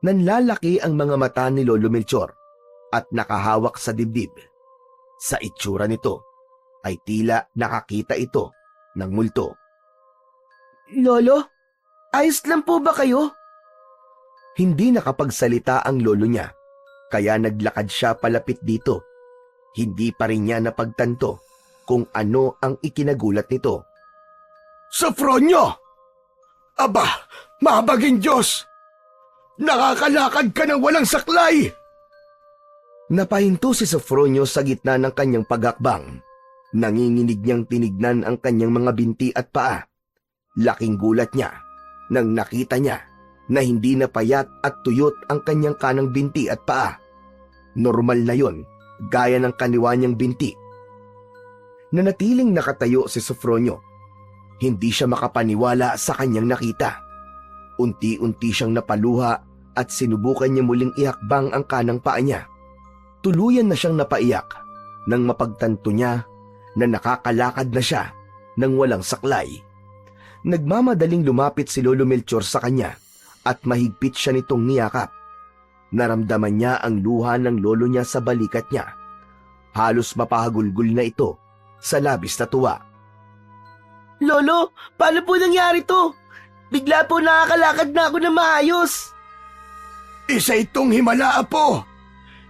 Nanlalaki ang mga mata ni Lolo Melchor at nakahawak sa dibdib. Sa itsura nito ay tila nakakita ito ng multo. Lolo, ayos lang po ba kayo? Hindi nakapagsalita ang lolo niya, kaya naglakad siya palapit dito. Hindi pa rin niya napagtanto kung ano ang ikinagulat nito. Sofronio! Aba, mabaging Diyos! Nakakalakad ka ng walang saklay! Napahinto si Sofronio sa gitna ng kanyang paghakbang. Nanginginig niyang tinignan ang kanyang mga binti at paa. Laking gulat niya nang nakita niya na hindi na payat at tuyot ang kanyang kanang binti at paa. Normal na yon, gaya ng kaniwa niyang binti. Nanatiling nakatayo si Sofronio. Hindi siya makapaniwala sa kanyang nakita. Unti-unti siyang napaluha at sinubukan niya muling ihakbang ang kanang paa niya. Tuluyan na siyang napaiyak nang mapagtanto niya na nakakalakad na siya nang walang saklay. Nagmamadaling lumapit si Lolo Melchor sa kanya at mahigpit siya nitong niyakap. Naramdaman niya ang luha ng lolo niya sa balikat niya. Halos mapahagulgul na ito sa labis na tuwa. Lolo, paano po nangyari to? Bigla po nakakalakad na ako na maayos. Isa itong himala, Apo!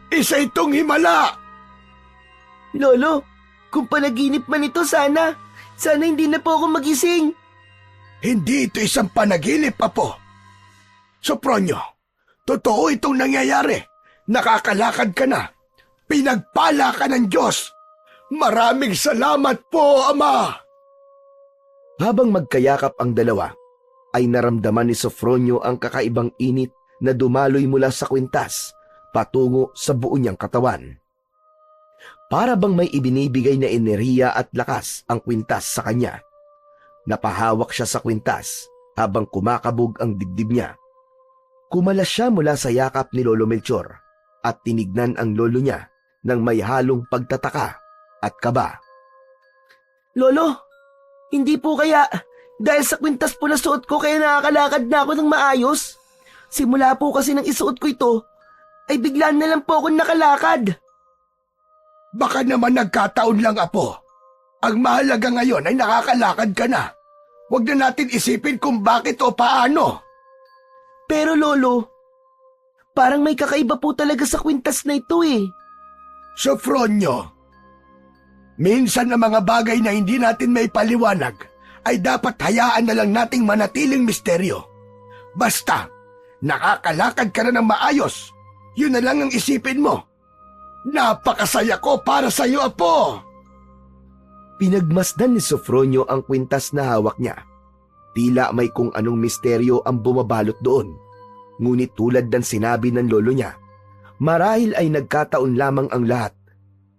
Isa itong himala! Lolo, kung panaginip man ito sana hindi na po ako magising. Hindi ito isang panaginip, Apo. Sopronio, totoo itong nangyayari. Nakakalakad ka na. Pinagpala ka ng Diyos. Maraming salamat po, Ama! Habang magkayakap ang dalawa, ay naramdaman ni Sofronio ang kakaibang init na dumaloy mula sa kwintas patungo sa buo niyang katawan. Para bang may ibinibigay na enerhiya at lakas ang kwintas sa kanya. Napahawak siya sa kwintas habang kumakabog ang dibdib niya. Kumalas siya mula sa yakap ni Lolo Melchor at tinignan ang lolo niya ng may halong pagtataka at kaba. Lolo, hindi po kaya dahil sa kwintas po na suot ko kaya nakakalakad na ako ng maayos? Simula po kasi nang isuot ko ito, ay biglaan na lang po ako nakalakad. Baka naman nagkataon lang, Apo. Ang mahalaga ngayon ay nakakalakad ka na. Huwag na natin isipin kung bakit o paano. Pero Lolo, parang may kakaiba po talaga sa kwintas na ito eh. Sofronio, minsan ang mga bagay na hindi natin may paliwanag ay dapat hayaan na lang nating manatiling misteryo. Basta, nakakalakad ka na ng maayos. Yun na lang ang isipin mo. Napakasaya ko para sa iyo, Apo! Pinagmasdan ni Sofronio ang kwintas na hawak niya. Tila may kung anong misteryo ang bumabalot doon. Ngunit tulad ng sinabi ng lolo niya, marahil ay nagkataon lamang ang lahat.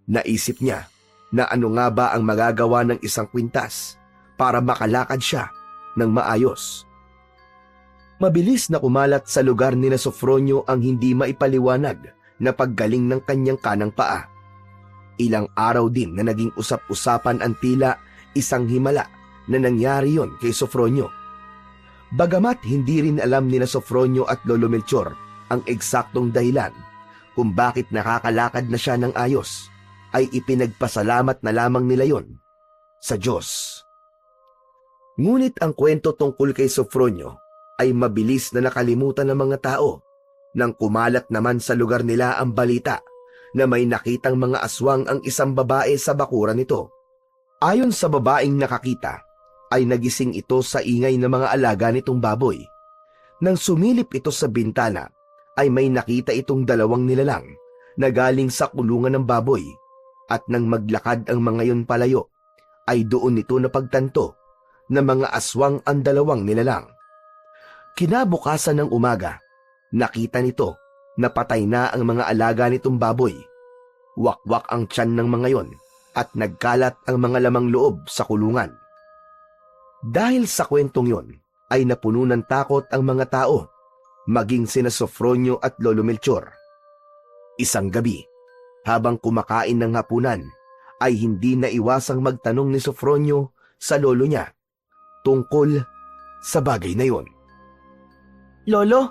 Naisip niya na ano nga ba ang magagawa ng isang kwintas para makalakad siya ng maayos. Mabilis na kumalat sa lugar ni na Sofronio ang hindi maipaliwanag na paggaling ng kanyang kanang paa. Ilang araw din na naging usap-usapan ang tila isang himala na nangyari yon kay Sofronio. Bagamat hindi rin alam ni na Sofronio at Lolo Melchor ang eksaktong dahilan kung bakit nakakalakad na siya ng ayos, ay ipinagpasalamat na lamang nila yon sa Diyos. Ngunit ang kwento tungkol kay Sofronio ay mabilis na nakalimutan ng mga tao nang kumalat naman sa lugar nila ang balita na may nakitang mga aswang ang isang babae sa bakuran nito. Ayon sa babaeng nakakita, ay nagising ito sa ingay ng mga alaga nitong baboy. Nang sumilip ito sa bintana, ay may nakita itong dalawang nilalang na galing sa kulungan ng baboy, at nang maglakad ang mga yon palayo, ay doon nito napagtanto na mga aswang ang dalawang nilalang. Kinabukasan ng umaga, nakita nito na patay na ang mga alaga nitong baboy. Wakwak ang tiyan ng mga yon at nagkalat ang mga lamang loob sa kulungan. Dahil sa kwentong yon, ay napuno ng takot ang mga tao, maging sina Sofronio at Lolo Melchor. Isang gabi, habang kumakain ng hapunan, ay hindi naiwasang magtanong ni Sofronio sa lolo niya tungkol sa bagay na yon. Lolo,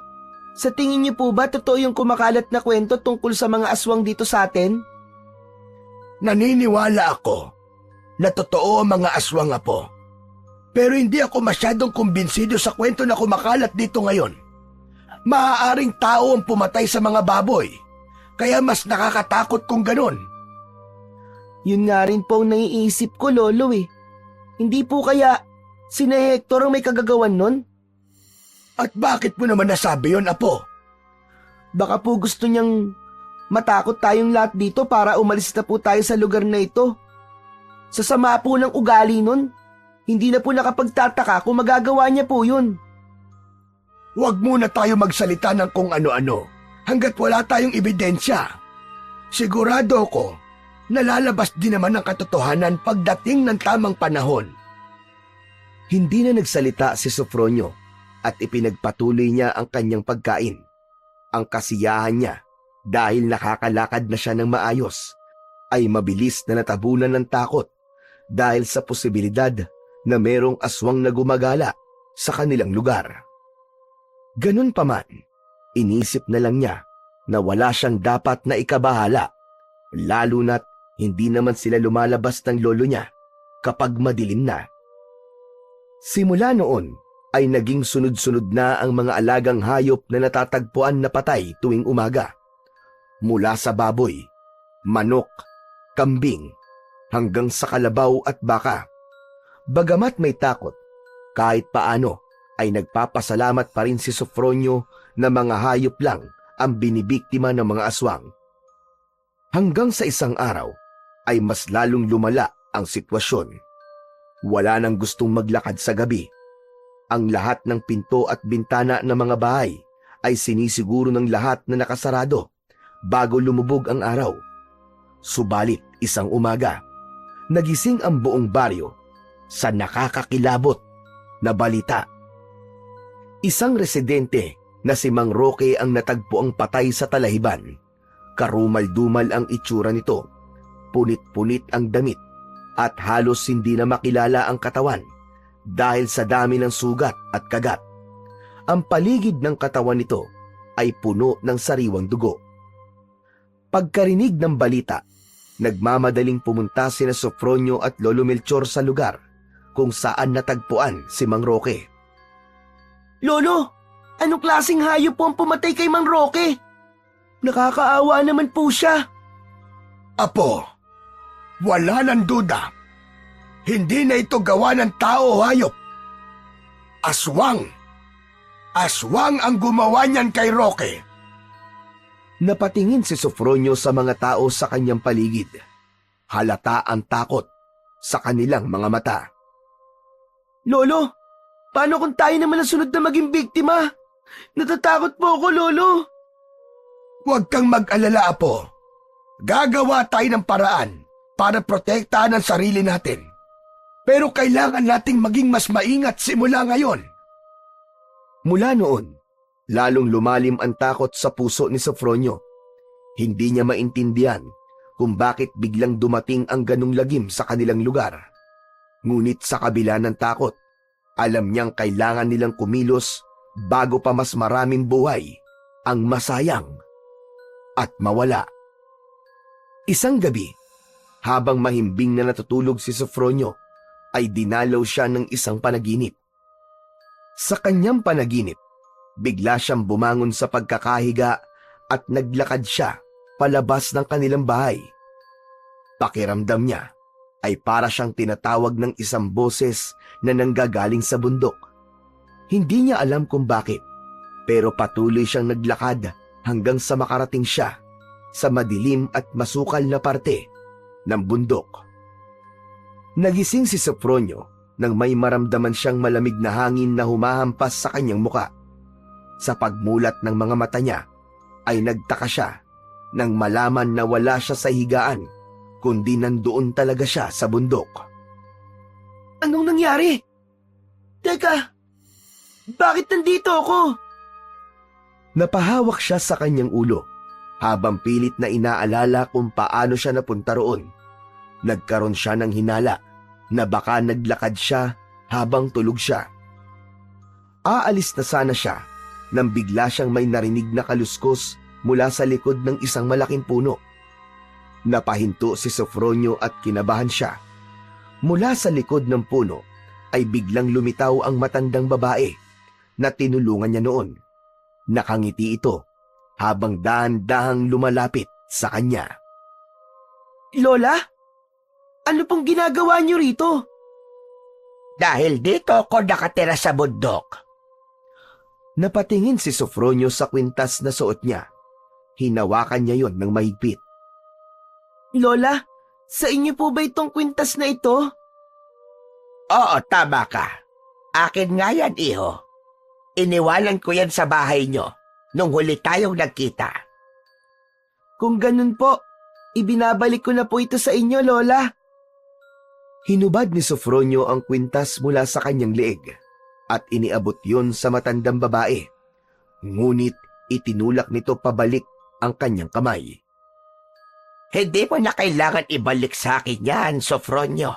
sa tingin niyo po ba totoo yung kumakalat na kwento tungkol sa mga aswang dito sa atin? Naniniwala ako na totoo ang mga aswang, Apo. Pero hindi ako masyadong kumbinsido sa kwento na kumakalat dito ngayon. Maaaring tao ang pumatay sa mga baboy, kaya mas nakakatakot kung ganun. Yun nga rin po ang naiisip ko, Lolo eh. Hindi po kaya sina Hector ang may kagagawan nun? At bakit mo naman nasabi yon, Apo? Baka po gusto niyang matakot tayong lahat dito para umalis na po tayo sa lugar na ito. Sa sama po ng ugali nun, hindi na po nakapagtataka kung magagawa niya po yun. Huwag muna tayo magsalita ng kung ano-ano hanggat wala tayong ebidensya. Sigurado ko, nalalabas din naman ang katotohanan pagdating ng tamang panahon. Hindi na nagsalita si Sofronio at ipinagpatuloy niya ang kanyang pagkain. Ang kasiyahan niya dahil nakakalakad na siya ng maayos ay mabilis na natabunan ng takot dahil sa posibilidad na merong aswang na gumagala sa kanilang lugar. Ganun pa man, inisip na lang niya na wala siyang dapat na ikabahala, lalo na't hindi naman sila lumalabas ng lolo niya kapag madilim na. Simula noon ay naging sunod-sunod na ang mga alagang hayop na natatagpuan na patay tuwing umaga. Mula sa baboy, manok, kambing, hanggang sa kalabaw at baka. Bagamat may takot, kahit paano ay nagpapasalamat pa rin si Sofronio na mga hayop lang ang binibiktima ng mga aswang. Hanggang sa isang araw ay mas lalong lumala ang sitwasyon. Wala nang gustong maglakad sa gabi. Ang lahat ng pinto at bintana ng mga bahay ay sinisiguro ng lahat na nakasarado bago lumubog ang araw. Subalit isang umaga, nagising ang buong baryo sa nakakakilabot na balita. Isang residente na si Mang Roque ang natagpuang patay sa talahiban. Karumal-dumal ang itsura nito, punit-punit ang damit at halos hindi na makilala ang katawan dahil sa dami ng sugat at kagat. Ang paligid ng katawan nito ay puno ng sariwang dugo. Pagkarinig ng balita, nagmamadaling pumunta sina Sofronio at Lolo Melchor sa lugar kung saan natagpuan si Mang Roque. Lolo, anong klaseng hayop po ang pumatay kay Mang Roque? Nakakaawa naman po siya. Apo, wala ng duda. Hindi na ito gawa ng tao o hayop. Aswang. Aswang ang gumawa niyan kay Roque. Napatingin si Sofronio sa mga tao sa kanyang paligid. Halata ang takot sa kanilang mga mata. Lolo, paano kung tayo naman ang sunod na maging biktima? Natatakot po ako, Lolo. Huwag kang mag-alala, Apo. Gagawa tayo ng paraan para protektahan ang sarili natin. Pero kailangan nating maging mas maingat simula ngayon. Mula noon, lalong lumalim ang takot sa puso ni Sofronio. Hindi niya maintindihan kung bakit biglang dumating ang ganung lagim sa kanilang lugar. Ngunit sa kabila ng takot, alam niyang kailangan nilang kumilos bago pa mas maraming buhay ang masayang at mawala. Isang gabi, habang mahimbing na natutulog si Sofronio, ay dinalaw siya ng isang panaginip. Sa kanyang panaginip, bigla siyang bumangon sa pagkakahiga at naglakad siya palabas ng kanilang bahay. Pakiramdam niya ay para siyang tinatawag ng isang boses na nanggagaling sa bundok. Hindi niya alam kung bakit, pero patuloy siyang naglakad hanggang sa makarating siya sa madilim at masukal na parte ng bundok. Nagising si Sofronio nang may maramdaman siyang malamig na hangin na humahampas sa kanyang muka. Sa pagmulat ng mga mata niya, ay nagtaka siya nang malaman na wala siya sa higaan, kundi nandoon talaga siya sa bundok. Anong nangyari? Teka, bakit nandito ako? Napahawak siya sa kanyang ulo habang pilit na inaalala kung paano siya napunta roon. Nagkaroon siya ng hinala na baka naglakad siya habang tulog siya. Aalis na sana siya nang bigla siyang may narinig na kaluskos mula sa likod ng isang malaking puno. Napahinto si Sofronio at kinabahan siya. Mula sa likod ng puno ay biglang lumitaw ang matandang babae na tinulungan niya noon. Nakangiti ito habang dahan-dahang lumalapit sa kanya. Lola? Ano pong ginagawa niyo rito? Dahil dito ako nakatira sa bundok. Napatingin si Sofronio sa kwintas na suot niya. Hinawakan niya yon ng mahigpit. Lola, Sa inyo po ba itong kwintas na ito? Oo, tama ka. Akin nga yan, iho. Iniwanan ko yan sa bahay nyo nung huli tayong nagkita. Kung ganun po, ibinabalik ko na po ito sa inyo, Lola. Hinubad ni Sofronio ang kwintas mula sa kanyang leeg at iniabot yon sa matandang babae. Ngunit itinulak nito pabalik ang kanyang kamay. Hindi mo na kailangan ibalik sa akin yan, Sofronio.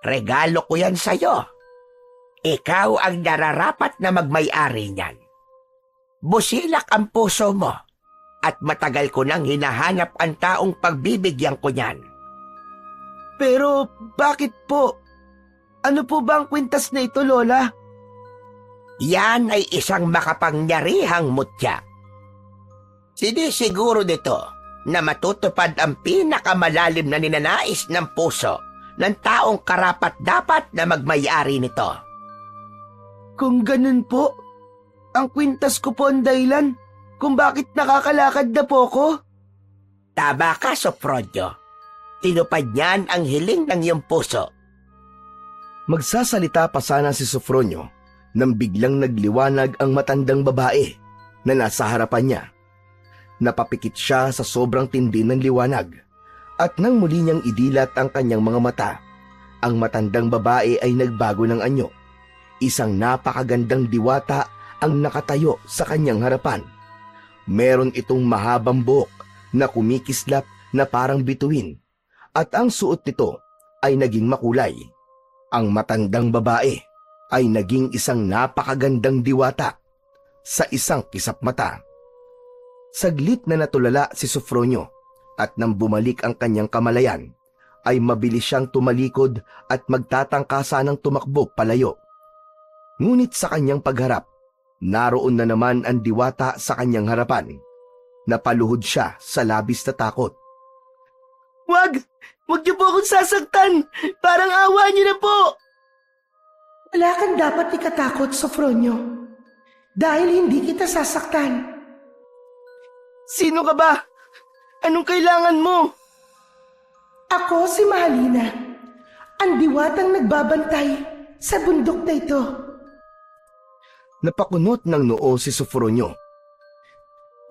Regalo ko yan sa'yo. Ikaw ang nararapat na magmay-ari niyan. Busilak ang puso mo at matagal ko nang hinahanap ang taong pagbibigyan ko niyan. Pero bakit po? Ano po ba ang kwintas na ito, Lola? Yan ay isang makapangyarihang mutya. Sinisiguro nito na matutupad ang pinakamalalim na ninanais ng puso ng taong karapat-dapat na magmay-ari nito. Kung ganun po, ang kwintas ko po ang dahilan kung bakit nakakalakad na po ko. Tama ka, Sofronio. Tinupad niyan ang hiling ng iyong puso. Magsasalita pa sana si Sofronio nang biglang nagliwanag ang matandang babae na nasa harapan niya. Napapikit siya sa sobrang tindi ng liwanag at nang muli niyang idilat ang kanyang mga mata, ang matandang babae ay nagbago ng anyo. Isang napakagandang diwata ang nakatayo sa kanyang harapan. Meron itong mahabang buhok na kumikislap na parang bituin at ang suot nito ay naging makulay. Ang matandang babae ay naging isang napakagandang diwata sa isang kisap mata. Saglit na natulala si Sofronio at nang bumalik ang kanyang kamalayan, ay mabilis siyang tumalikod at magtatangka sanang tumakbo palayo. Ngunit sa kanyang pagharap, naroon na naman ang diwata sa kanyang harapan. Napaluhod siya sa labis na takot. Wag! Wag niyo po akong sasaktan! Parang awa niyo na po! Wala kang dapat ikatakot, Sofronio. Dahil hindi kita sasaktan. Sino ka ba? Anong kailangan mo? Ako si Mahalina, ang diwatang nagbabantay sa bundok na ito. Napakunot ng noo si Sofronio.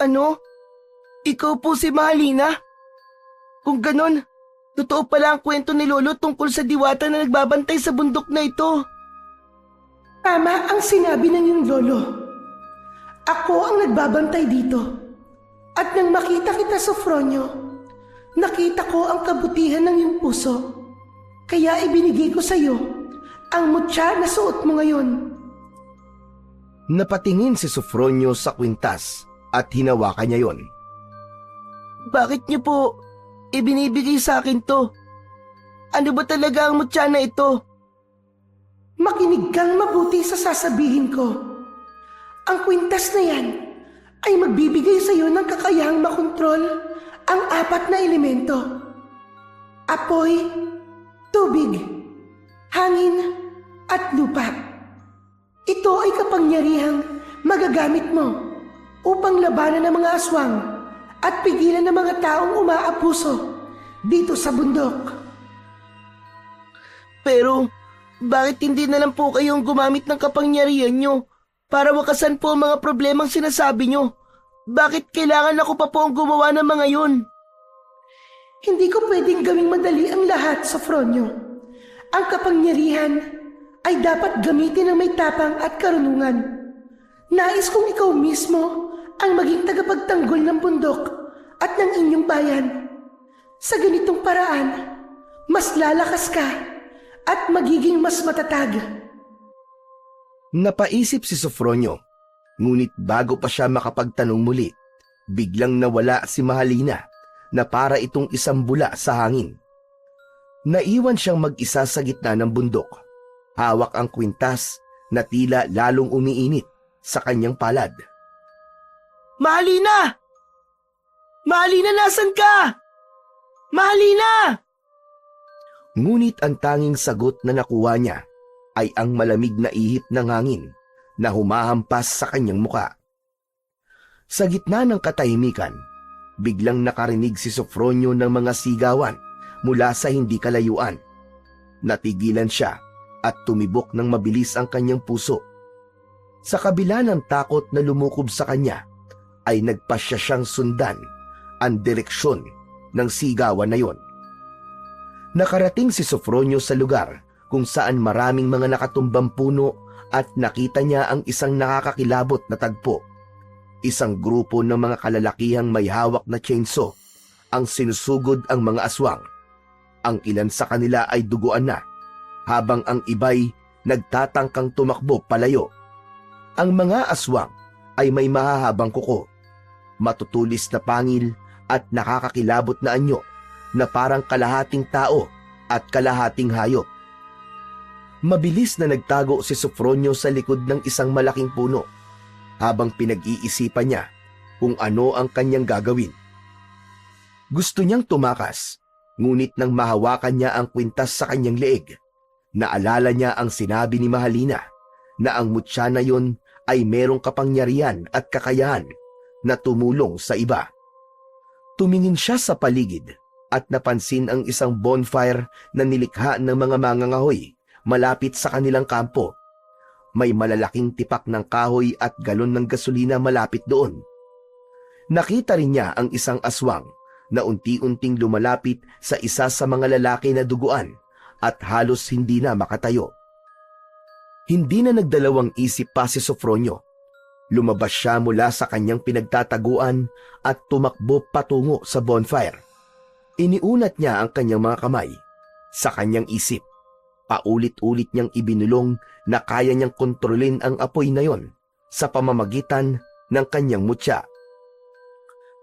Ano? Ikaw po si Mahalina? Kung ganon, totoo pala ang kwento ni Lolo tungkol sa diwata na nagbabantay sa bundok na ito. Tama ang sinabi ng iyong Lolo. Ako ang nagbabantay dito. At nang makita kita, Sofronio, nakita ko ang kabutihan ng iyong puso. Kaya ibinigay ko sa iyo ang mutya na suot mo ngayon. Napatingin si Sofronio sa kwintas at hinawakan niya yon. Bakit niyo po ibinibigay sa akin to? Ano ba talaga ang mutya na ito? Makinig kang mabuti sa sasabihin ko. Ang kwintas na yan ay magbibigay sa iyo ng kakayahang makontrol ang 4 na elemento. Apoy, tubig, hangin, at lupa. Ito ay kapangyarihang magagamit mo upang labanan ng mga aswang at pigilan ng mga taong umaabuso dito sa bundok. Pero bakit hindi na lang po kayong gumamit ng kapangyarihan nyo para wakasan po ang mga problemang sinasabi nyo? Bakit kailangan ako pa po ang gumawa ng mga yun? Hindi ko pwedeng gawing madali ang lahat, Sofronio. Ang kapangyarihan ay dapat gamitin ng may tapang at karunungan. Nais kong ikaw mismo ang maging tagapagtanggol ng bundok at ng inyong bayan. Sa ganitong paraan, mas lalakas ka at magiging mas matatag. Napaisip si Sofronio, ngunit bago pa siya makapagtanong muli, biglang nawala si Mahalina na para itong isang bula sa hangin. Naiwan siyang mag-isa sa gitna ng bundok. Hawak ang kwintas na tila lalong umiinit sa kanyang palad. Mahalina! Mahalina, nasan ka? Mahalina! Ngunit ang tanging sagot na nakuha niya ay ang malamig na ihip ng hangin na humahampas sa kanyang muka. Sa gitna ng katahimikan, biglang nakarinig si Sofronio ng mga sigawan mula sa hindi kalayuan. Natigilan siya at tumibok ng mabilis ang kanyang puso. Sa kabila ng takot na lumukob sa kanya, ay nagpasya siyang sundan ang direksyon ng sigawan na yon. Nakarating si Sofronio sa lugar kung saan maraming mga nakatumbang puno at nakita niya ang isang nakakakilabot na tagpo. Isang grupo ng mga kalalakihang may hawak na chainsaw ang sinusugod ang mga aswang. Ang ilan sa kanila ay duguan na, habang ang iba'y nagtatangkang tumakbo palayo. Ang mga aswang ay may mahahabang kuko, matutulis na pangil at nakakakilabot na anyo na parang kalahating tao at kalahating hayop. Mabilis na nagtago si Sofronio sa likod ng isang malaking puno habang pinag-iisipan niya kung ano ang kanyang gagawin. Gusto niyang tumakas, ngunit nang mahawakan niya ang kwintas sa kanyang leeg, naalala niya ang sinabi ni Mahalina na ang mutya na yon ay merong kapangyarihan at kakayahan na tumulong sa iba. Tumingin siya sa paligid at napansin ang isang bonfire na nilikha ng mga mangangahoy malapit sa kanilang kampo. May malalaking tipak ng kahoy at galon ng gasolina malapit doon. Nakita rin niya ang isang aswang na unti-unting lumalapit sa isa sa mga lalaki na duguan at halos hindi na makatayo. Hindi na nagdalawang isip pa si Sofronio. Lumabas siya mula sa kanyang pinagtataguan at tumakbo patungo sa bonfire. Iniunat niya ang kanyang mga kamay. Sa kanyang isip, paulit-ulit niyang ibinulong na kaya niyang kontrolin ang apoy na yon sa pamamagitan ng kanyang mutya.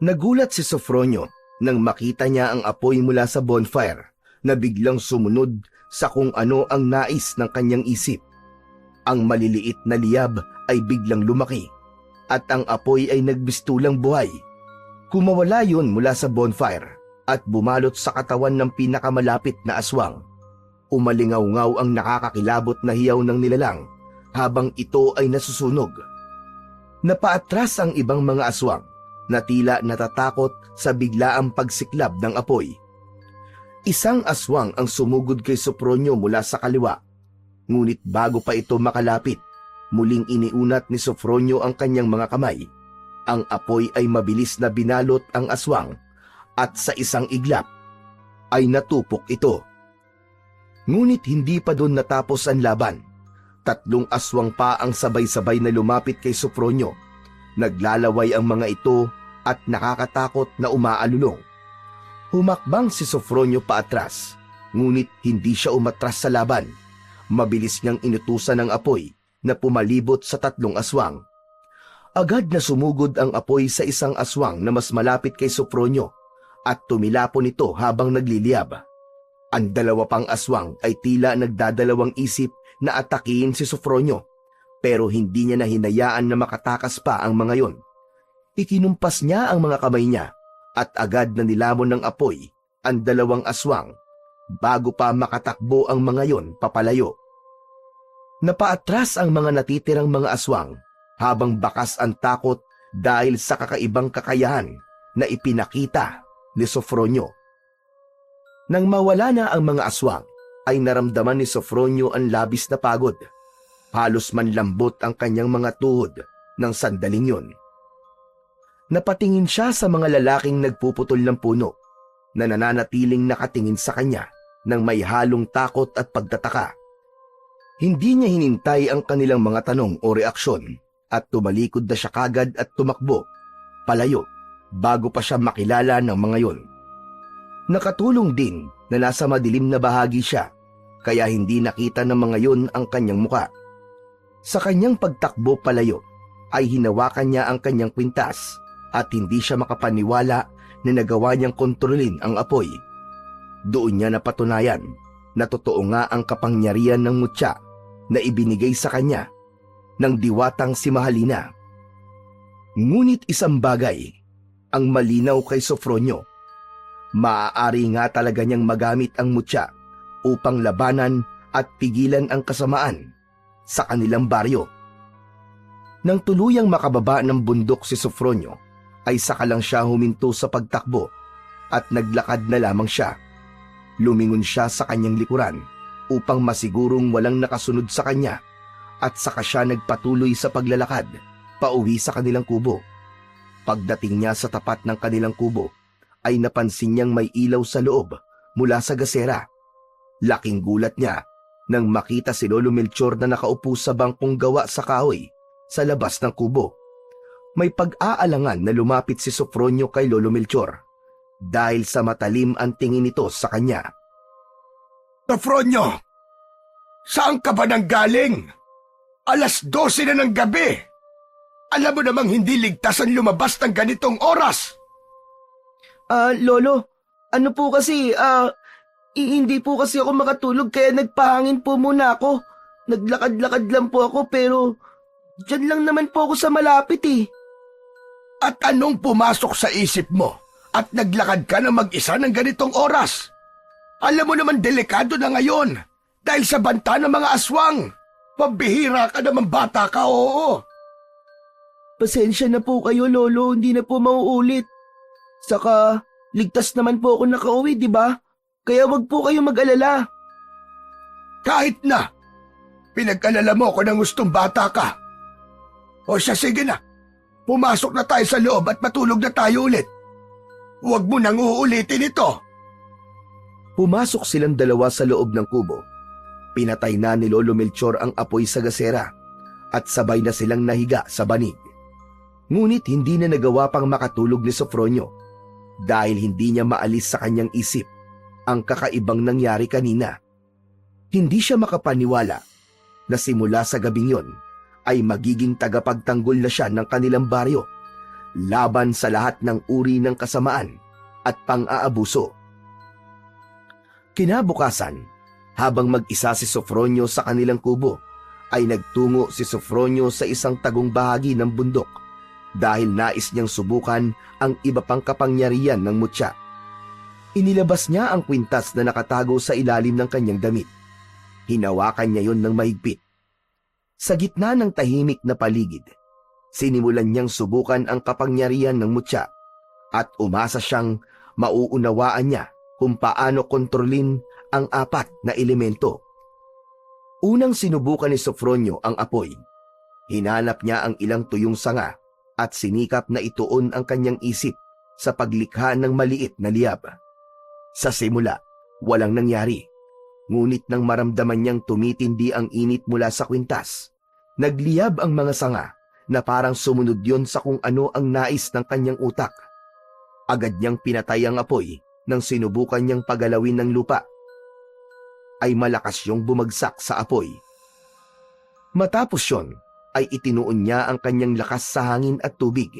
Nagulat si Sofronio nang makita niya ang apoy mula sa bonfire na biglang sumunod sa kung ano ang nais ng kanyang isip. Ang maliliit na liyab ay biglang lumaki at ang apoy ay nagbistulang buhay. Kumawala yun mula sa bonfire at bumalot sa katawan ng pinakamalapit na aswang. Umalingaw-ngaw ang nakakakilabot na hiyaw ng nilalang habang ito ay nasusunog. Napaatras ang ibang mga aswang na tila natatakot sa biglaang pagsiklab ng apoy. Isang aswang ang sumugod kay Sofronio mula sa kaliwa. Ngunit bago pa ito makalapit, muling iniunat ni Sofronio ang kanyang mga kamay. Ang apoy ay mabilis na binalot ang aswang at sa isang iglap ay natupok ito. Ngunit hindi pa doon natapos ang laban. 3 aswang pa ang sabay-sabay na lumapit kay Sofronio. Naglalaway ang mga ito at nakakatakot na umaalulong. Humakbang si Sofronio paatras, ngunit hindi siya umatras sa laban. Mabilis niyang inutusan ng apoy na pumalibot sa 3 aswang. Agad na sumugod ang apoy sa isang aswang na mas malapit kay Sofronio at tumilapon ito habang nagliliyab. Ang 2 pang aswang ay tila nagdadalawang isip na atakihin si Sofronio, pero hindi niya na hinayaan na makatakas pa ang mga yon. Ikinumpas niya ang mga kamay niya at agad na nilamon ng apoy ang 2 aswang bago pa makatakbo ang mga yon papalayo. Napaatras ang mga natitirang mga aswang habang bakas ang takot dahil sa kakaibang kakayahan na ipinakita ni Sofronio. Nang mawala na ang mga aswang, ay naramdaman ni Sofronio ang labis na pagod. Halos manlambot ang kanyang mga tuhod ng sandaling yon. Napatingin siya sa mga lalaking nagpuputol ng puno na nananatiling nakatingin sa kanya ng may halong takot at pagtataka. Hindi niya hinintay ang kanilang mga tanong o reaksyon at tumalikod na siya kagad at tumakbo palayo bago pa siya makilala ng mga yon. Nakatulong din na nasa madilim na bahagi siya kaya hindi nakita ng mga yon ang kanyang muka. Sa kanyang pagtakbo palayo ay hinawakan niya ang kanyang kwintas at hindi siya makapaniwala na nagawa niyang kontrolin ang apoy. Doon niya napatunayan na totoo nga ang kapangyarihan ng mutya na ibinigay sa kanya ng diwatang si Mahalina. Ngunit isang bagay ang malinaw kay Sofronio. Maaari nga talaga niyang magamit ang mutya upang labanan at pigilan ang kasamaan sa kanilang baryo. Nang tuluyang makababa ng bundok si Sofronio, ay saka lang siya huminto sa pagtakbo at naglakad na lamang siya. Lumingon siya sa kanyang likuran upang masigurong walang nakasunod sa kanya at saka siya nagpatuloy sa paglalakad pauwi sa kanilang kubo. Pagdating niya sa tapat ng kanilang kubo ay napansin niyang may ilaw sa loob mula sa gasera. Laking gulat niya nang makita si Lolo Melchor na nakaupo sa bangkong gawa sa kahoy sa labas ng kubo. May pag-aalangan na lumapit si Sofronio kay Lolo Melchor dahil sa matalim ang tingin nito sa kanya. Sofronio, saan ka ba nanggaling? 12:00 na ng gabi. Alam mo namang hindi ligtas ang lumabas ng ganitong oras. Lolo, ano po kasi, hindi po kasi ako makatulog kaya nagpahangin po muna ako. Naglakad-lakad lang po ako pero dyan lang naman po ako sa malapit eh. At anong pumasok sa isip mo at naglakad ka na mag-isa ng ganitong oras? Alam mo naman delikado na ngayon dahil sa banta ng mga aswang. Pambihira ka naman bata ka, oo. Pasensya na po kayo, Lolo, hindi na po mauulit. Saka, ligtas naman po ako nakauwi, di ba? Kaya wag po kayo mag-alala. Kahit na, pinag-alala mo ko ng gustong bata ka. O siya, sige na. Pumasok na tayo sa loob at matulog na tayo ulit. Huwag mo nang uulitin ito. Pumasok silang dalawa sa loob ng kubo. Pinatay na ni Lolo Melchor ang apoy sa gasera at sabay na silang nahiga sa banig. Ngunit hindi na nagawa pang makatulog ni Sofronio dahil hindi niya maalis sa kanyang isip ang kakaibang nangyari kanina. Hindi siya makapaniwala na simula sa gabing yon ay magiging tagapagtanggol na siya ng kanilang baryo laban sa lahat ng uri ng kasamaan at pang-aabuso. Kinabukasan, habang mag-isa si Sofronio sa kanilang kubo, ay nagtungo si Sofronio sa isang tagong bahagi ng bundok dahil nais niyang subukan ang iba pang kapangyarihan ng mutya. Inilabas niya ang kwintas na nakatago sa ilalim ng kanyang damit. Hinawakan niya yon ng mahigpit. Sa gitna ng tahimik na paligid, sinimulan niyang subukan ang kapangyarihan ng mutya at umasa siyang mauunawaan niya kung paano kontrolin ang 4 na elemento. Unang sinubukan ni Sofronio ang apoy. Hinanap niya ang ilang tuyong sanga at sinikap na ituon ang kanyang isip sa paglikha ng maliit na liyab. Sa simula, walang nangyari. Ngunit nang maramdaman niyang tumitindi ang init mula sa kwintas, nagliyab ang mga sanga na parang sumunod yon sa kung ano ang nais ng kanyang utak. Agad niyang pinatay ang apoy nang sinubukan niyang pagalawin ng lupa. Ay malakas yung bumagsak sa apoy. Matapos yon, ay itinuon niya ang kanyang lakas sa hangin at tubig.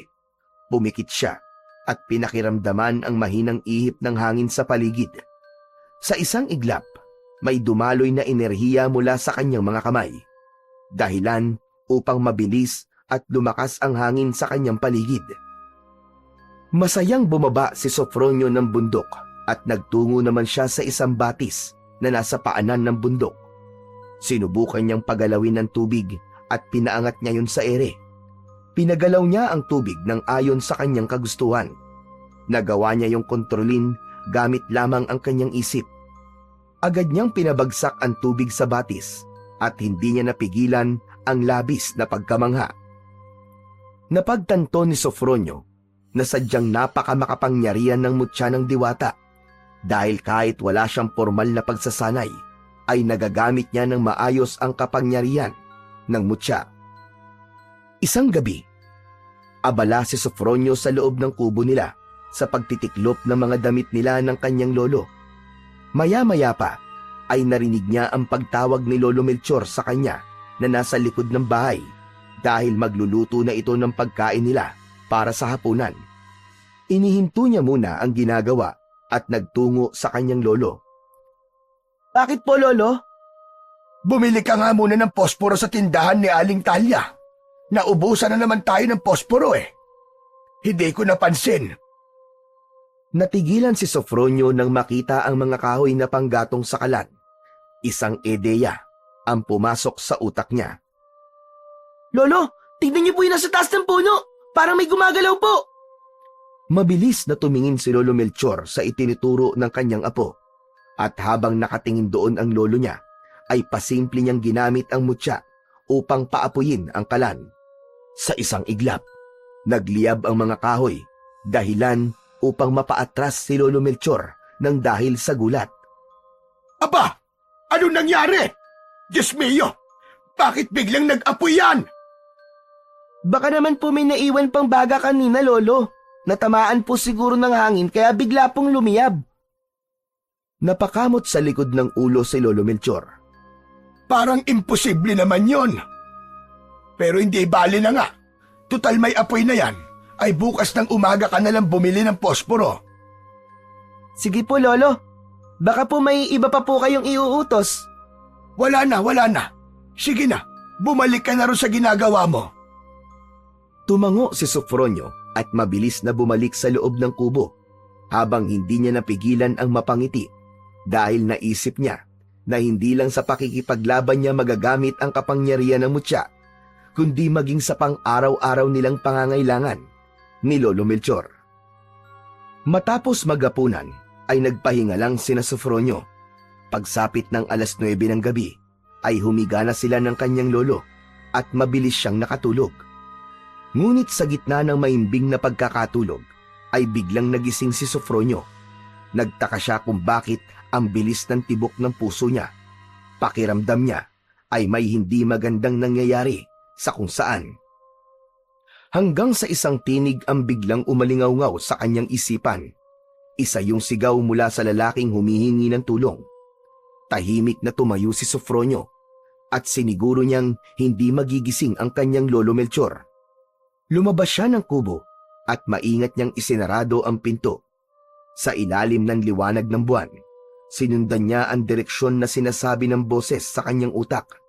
Pumikit siya at pinakiramdaman ang mahinang ihip ng hangin sa paligid. Sa isang iglap, may dumaloy na enerhiya mula sa kanyang mga kamay. Dahilan upang mabilis at lumakas ang hangin sa kanyang paligid. Masayang bumaba si Sofronio ng bundok at nagtungo naman siya sa isang batis na nasa paanan ng bundok. Sinubukan niyang pagalawin ng tubig at pinaangat niya yun sa ere. Pinagalaw niya ang tubig ng ayon sa kanyang kagustuhan. Nagawa niya yung kontrolin gamit lamang ang kanyang isip. Agad niyang pinabagsak ang tubig sa batis at hindi niya napigilan ang labis na pagkamangha. Napagtanto ni Sofronio na sadyang napakamakapangyarihan ng mutya ng diwata dahil kahit wala siyang formal na pagsasanay ay nagagamit niya ng maayos ang kapangyarihan ng mutya. Isang gabi, abala si Sofronio sa loob ng kubo nila sa pagtitiklop ng mga damit nila ng kanyang lolo. Maya-maya pa ay narinig niya ang pagtawag ni Lolo Melchor sa kanya na nasa likod ng bahay dahil magluluto na ito ng pagkain nila para sa hapunan. Inihinto niya muna ang ginagawa at nagtungo sa kanyang lolo. Bakit po, Lolo? Bumili ka nga muna ng posporo sa tindahan ni Aling Talya. Naubusan na naman tayo ng posporo eh. Hindi ko napansin. Natigilan si Sofronio nang makita ang mga kahoy na panggatong sa kalan. Isang ideya ang pumasok sa utak niya. Lolo, tignan niyo po yung nasa taas ng puno. Parang may gumagalaw po. Mabilis na tumingin si Lolo Melchor sa itinuturo ng kanyang apo. At habang nakatingin doon ang lolo niya, ay pasimple niyang ginamit ang mutya upang paapuyin ang kalan. Sa isang iglap, nagliyab ang mga kahoy, dahilan upang mapaatras si Lolo Melchor nang dahil sa gulat. Aba! Ano nangyari? Diyos mio! Bakit biglang nag-apoy yan? Baka naman po may naiwan pang baga kanina, Lolo. Natamaan po siguro ng hangin kaya bigla pong lumiyab. Napakamot sa likod ng ulo si Lolo Melchor. Parang imposible naman yon. Pero hindi bali na nga. Tutal may apoy na yan, ay bukas ng umaga ka nalang bumili ng posporo. Sige po, Lolo. Baka po may iba pa po kayong iuutos. Wala na. Sige na, bumalik ka na rin sa ginagawa mo. Tumango si Sofronio at mabilis na bumalik sa loob ng kubo habang hindi niya napigilan ang mapangiti dahil naisip niya na hindi lang sa pakikipaglaban niya magagamit ang kapangyarihan ng mutya, kundi maging sa pang-araw-araw nilang pangangailangan ni Lolo Melchor. Matapos magapunan ay nagpahinga lang sina Sofronio. Pagsapit ng 9:00 ng gabi ay humiga na sila ng kanyang lolo at mabilis siyang nakatulog. Ngunit sa gitna ng maimbing na pagkakatulog ay biglang nagising si Sofronio. Nagtaka siya kung bakit ang bilis ng tibok ng puso niya. Pakiramdam niya ay may hindi magandang nangyayari sa kung saan. Hanggang sa isang tinig ang biglang umalingaw-ngaw sa kanyang isipan. Isa yung sigaw mula sa lalaking humihingi ng tulong. Tahimik na tumayo si Sofronio at siniguro niyang hindi magigising ang kanyang Lolo Melchor. Lumabas siya ng kubo at maingat niyang isinarado ang pinto. Sa ilalim ng liwanag ng buwan, sinundan niya ang direksyon na sinasabi ng boses sa kanyang utak.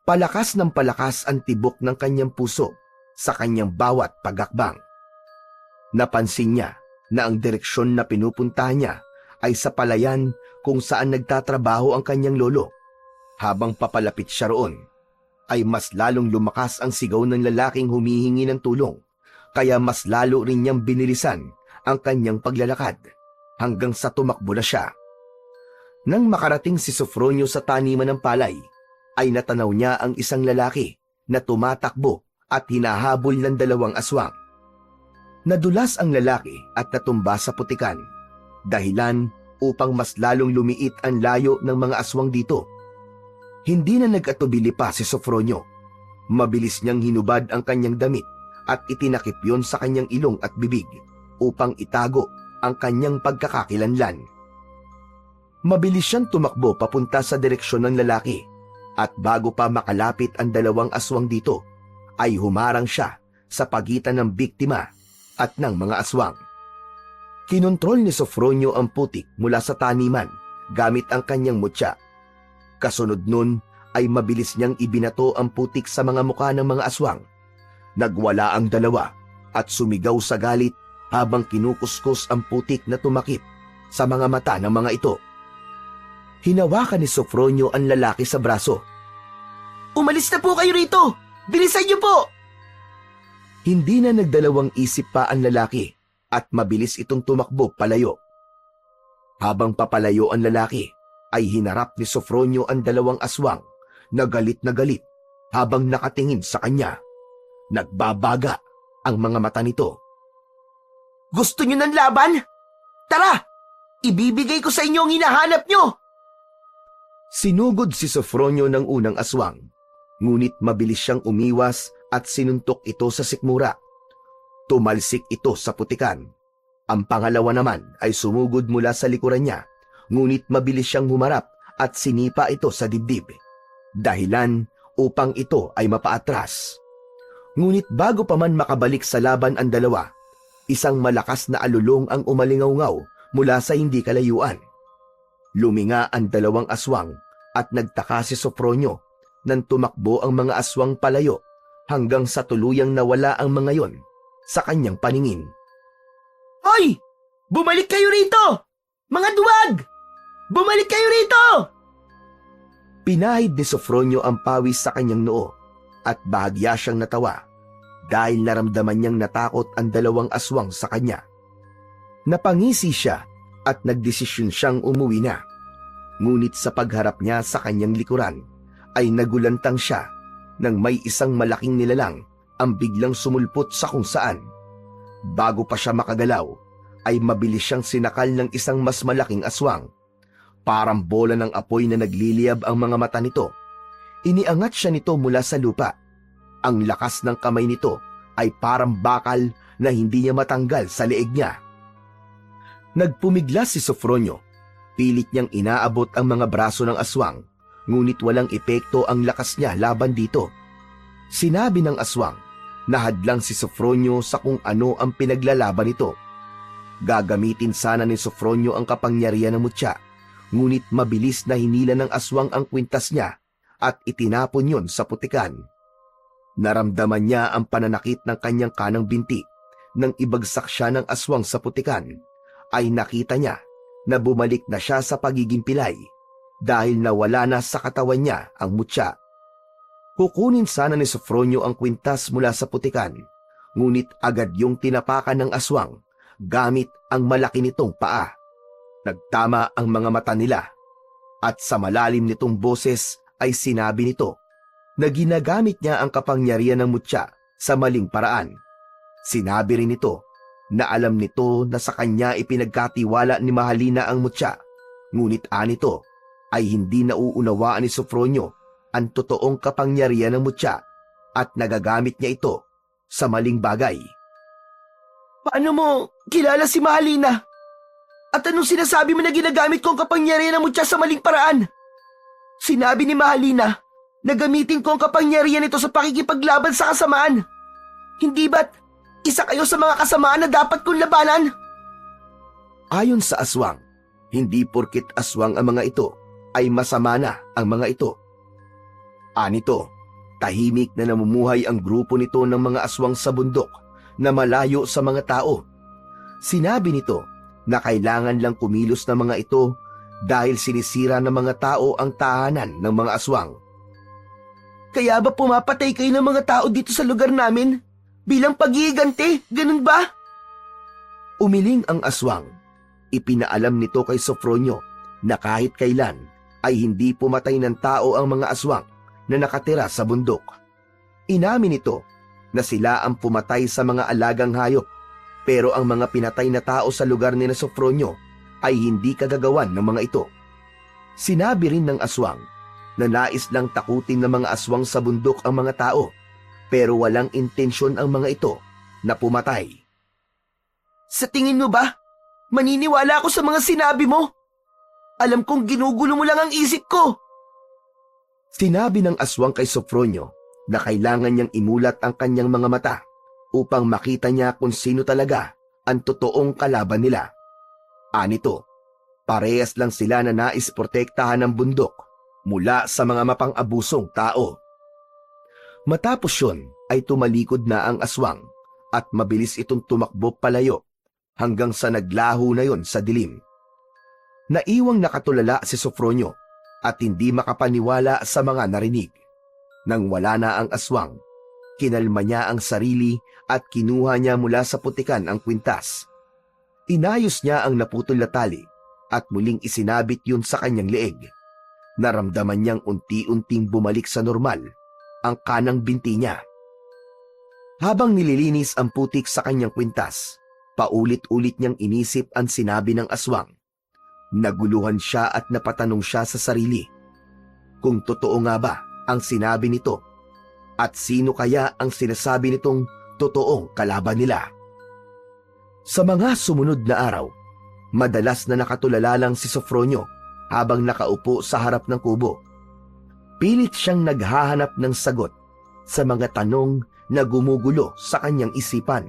Palakas ng palakas ang tibok ng kanyang puso sa kanyang bawat pagakbang. Napansin niya na ang direksyon na pinupuntahan niya ay sa palayan kung saan nagtatrabaho ang kanyang lolo. Habang papalapit siya roon, ay mas lalong lumakas ang sigaw ng lalaking humihingi ng tulong, kaya mas lalo rin niyang binilisan ang kanyang paglalakad hanggang sa tumakbo na siya. Nang makarating si Sofronio sa taniman ng palay, ay natanaw niya ang isang lalaki na tumatakbo at hinahabol ng 2 aswang. Nadulas ang lalaki at natumba sa putikan, dahilan upang mas lalong lumiit ang layo ng mga aswang dito. Hindi na nag-atubili pa si Sofronio. Mabilis niyang hinubad ang kanyang damit at itinakip yon sa kanyang ilong at bibig upang itago ang kanyang pagkakakilanlan. Mabilis siyang tumakbo papunta sa direksyon ng lalaki at bago pa makalapit ang 2 aswang dito, ay humarang siya sa pagitan ng biktima at ng mga aswang. Kinontrol ni Sofronio ang putik mula sa taniman gamit ang kanyang mutya. Kasunod nun ay mabilis niyang ibinato ang putik sa mga mukha ng mga aswang. Nagwala ang 2 at sumigaw sa galit habang kinukuskus ang putik na tumakip sa mga mata ng mga ito. Hinawakan ni Sofronio ang lalaki sa braso. Umalis na po kayo rito! Bilisan niyo po! Hindi na nagdalawang isip pa ang lalaki at mabilis itong tumakbo palayo. Habang papalayo ang lalaki, ay hinarap ni Sofronio ang 2 aswang na galit habang nakatingin sa kanya. Nagbabaga ang mga mata nito. Gusto niyo ng laban? Tara! Ibibigay ko sa inyo ang hinahanap niyo! Sinugod si Sofronio ng unang aswang, ngunit mabilis siyang umiwas at sinuntok ito sa sikmura. Tumalsik ito sa putikan. Ang pangalawa naman ay sumugod mula sa likuran niya, ngunit mabilis siyang humarap at sinipa ito sa dibdib, dahilan upang ito ay mapaatras. Ngunit bago pa man makabalik sa laban ang 2, isang malakas na alulong ang umalingaw-ngaw mula sa hindi kalayuan. Luminga ang 2 aswang at nagtaka si Sofronio nang tumakbo ang mga aswang palayo hanggang sa tuluyang nawala ang mga yon sa kanyang paningin. Hoy! Bumalik kayo rito! Mga duwag! Bumalik kayo rito! Pinahid ni Sofronio ang pawis sa kanyang noo at bahagya siyang natawa dahil naramdaman niyang natakot ang 2 aswang sa kanya. Napangisi siya at nagdesisyon siyang umuwi na Ngunit sa pagharap niya sa kanyang likuran, ay nagulantang siya nang may isang malaking nilalang ang biglang sumulpot sa kung saan. Bago pa siya makagalaw, ay mabilis siyang sinakal ng isang mas malaking aswang. Parang bola ng apoy na nagliliyab ang mga mata nito. Iniangat siya nito mula sa lupa. Ang lakas ng kamay nito ay parang bakal na hindi niya matanggal sa leeg niya. Nagpumigla si Sofronio. Pilit niyang inaabot ang mga braso ng aswang, ngunit walang epekto ang lakas niya laban dito. Sinabi ng aswang, nahadlang si Sofronio sa kung ano ang pinaglalaban nito. Gagamitin sana ni Sofronio ang kapangyarihan ng mutya, ngunit mabilis na hinila ng aswang ang kwintas niya at itinapon yon sa putikan. Naramdaman niya ang pananakit ng kanyang kanang binti. Nang ibagsak siya ng aswang sa putikan, ay nakita niya na bumalik na siya sa pagiging pilay dahil nawala na sa katawan niya ang mutya. Kukunin sana ni Sofronio ang kwintas mula sa putikan, ngunit agad yung tinapakan ng aswang gamit ang malaki nitong paa. Nagtama ang mga mata nila at sa malalim nitong boses ay sinabi nito na ginagamit niya ang kapangyarihan ng mutya sa maling paraan. Sinabi rin nito na alam nito na sa kanya ipinagkatiwala ni Mahalina ang mutya, ngunit anito ay hindi nauunawaan ni Sofronio ang totoong kapangyarihan ng mutya at nagagamit niya ito sa maling bagay. Paano mo kilala si Mahalina? At anong sinasabi mo na ginagamit ko ang kapangyarihan ng mutya sa maling paraan? Sinabi ni Mahalina na gamitin ko ang kapangyarihan nito sa pakikipaglaban sa kasamaan. Hindi ba't isa kayo sa mga kasamaan na dapat kong labanan? Ayon sa aswang, hindi porkit aswang ang mga ito ay masama na ang mga ito. Anito, tahimik na namumuhay ang grupo nito ng mga aswang sa bundok na malayo sa mga tao. Sinabi nito na kailangan lang kumilos ng mga ito dahil sinisira ng mga tao ang tahanan ng mga aswang. Kaya ba pumapatay kayo ng mga tao dito sa lugar namin? Bilang pag-iigante, ganun ba? Umiling ang aswang. Ipinaalam nito kay Sofronio na kahit kailan ay hindi pumatay ng tao ang mga aswang na nakatira sa bundok. Inamin nito na sila ang pumatay sa mga alagang hayop, pero ang mga pinatay na tao sa lugar ni Sofronio ay hindi kagagawan ng mga ito. Sinabi rin ng aswang na nais lang takutin ng mga aswang sa bundok ang mga tao, pero walang intensyon ang mga ito na pumatay. Sa tingin mo ba, maniniwala ako sa mga sinabi mo? Alam kong ginugulo mo lang ang isip ko. Sinabi ng aswang kay Sofronio na kailangan niyang imulat ang kanyang mga mata upang makita niya kung sino talaga ang totoong kalaban nila. Anito, parehas lang sila na nais protektahan ng bundok mula sa mga mapang-abusong tao. Matapos yun ay tumalikod na ang aswang at mabilis itong tumakbo palayo hanggang sa naglaho na yon sa dilim. Naiwang nakatulala si Sofronio at hindi makapaniwala sa mga narinig. Nang wala na ang aswang, kinalma niya ang sarili at kinuha niya mula sa putikan ang kwintas. Inayos niya ang naputol na tali at muling isinabit yun sa kanyang leeg. Naramdaman niyang unti-unting bumalik sa normal ang kanang binti niya. Habang nililinis ang putik sa kanyang kwintas, paulit-ulit niyang inisip ang sinabi ng aswang. Naguluhan siya at napatanong siya sa sarili. Kung totoo nga ba ang sinabi nito? At sino kaya ang sinasabi nitong totoong kalaban nila? Sa mga sumunod na araw, madalas na nakatulala lang si Sofronio habang nakaupo sa harap ng kubo. Pilit siyang naghahanap ng sagot sa mga tanong na gumugulo sa kanyang isipan.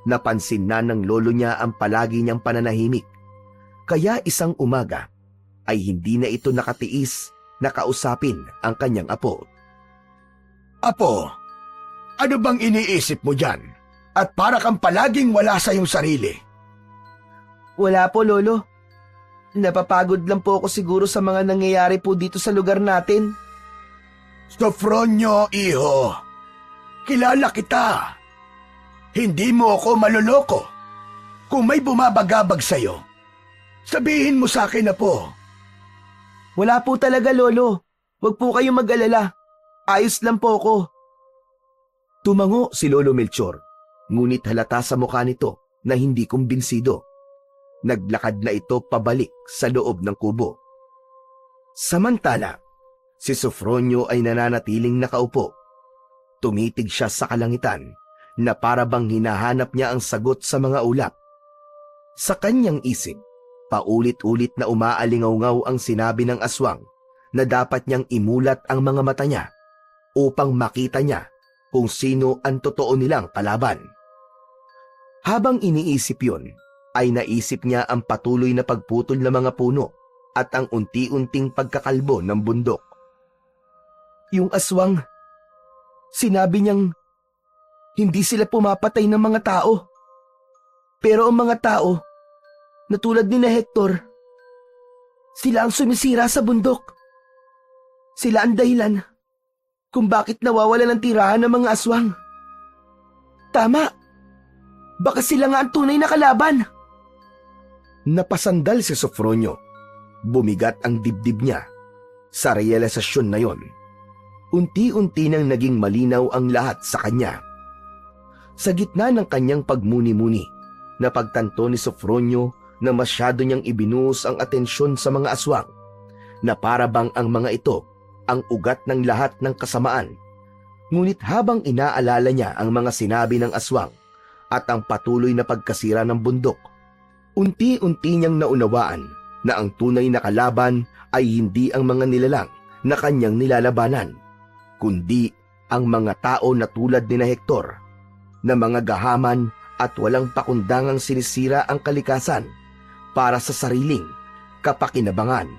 Napansin na ng lolo niya ang palagi niyang pananahimik. Kaya isang umaga ay hindi na ito nakatiis na kausapin ang kanyang apo. Apo, ano bang iniisip mo dyan? At para kang palaging wala sa iyong sarili. Wala po, Lolo. Napapagod lang po ako siguro sa mga nangyayari po dito sa lugar natin. Sofronio, iho. Kilala kita. Hindi mo ako maloloko. Kung may bumabagabag sa'yo, sabihin mo sa akin na po. Wala po talaga, Lolo. Huwag po kayong mag-alala. Ayos lang po ako. Tumango si Lolo Melchor, ngunit halata sa mukha nito na hindi kumbinsido. Naglakad na ito pabalik sa loob ng kubo. Samantala, si Sofronio ay nananatiling nakaupo. Tumitig siya sa kalangitan na para bang hinahanap niya ang sagot sa mga ulap. Sa kanyang isip, paulit-ulit na umaalingaw-ngaw ang sinabi ng aswang na dapat niyang imulat ang mga mata niya upang makita niya kung sino ang totoo nilang kalaban. Habang iniisip yon, ay naisip niya ang patuloy na pagputol ng mga puno at ang unti-unting pagkakalbo ng bundok. Yung aswang, sinabi niyang hindi sila pumapatay ng mga tao. Pero ang mga tao, na tulad ni na Hector, sila ang sumisira sa bundok. Sila ang dahilan kung bakit nawawala ng tirahan ng mga aswang. Tama, baka sila nga ang tunay na kalaban. Napasandal si Sofronio. Bumigat ang dibdib niya. Sa realisasyon na yon, unti-unti nang naging malinaw ang lahat sa kanya. Sa gitna ng kanyang pagmuni-muni, napagtanto ni Sofronio na masyado niyang ibinuhos ang atensyon sa mga aswang, na para bang ang mga ito ang ugat ng lahat ng kasamaan. Ngunit habang inaalala niya ang mga sinabi ng aswang at ang patuloy na pagkasira ng bundok, unti-unti niyang naunawaan na ang tunay na kalaban ay hindi ang mga nilalang na kanyang nilalabanan, kundi ang mga tao na tulad ni na Hector, na mga gahaman at walang pakundangang sinisira ang kalikasan para sa sariling kapakinabangan.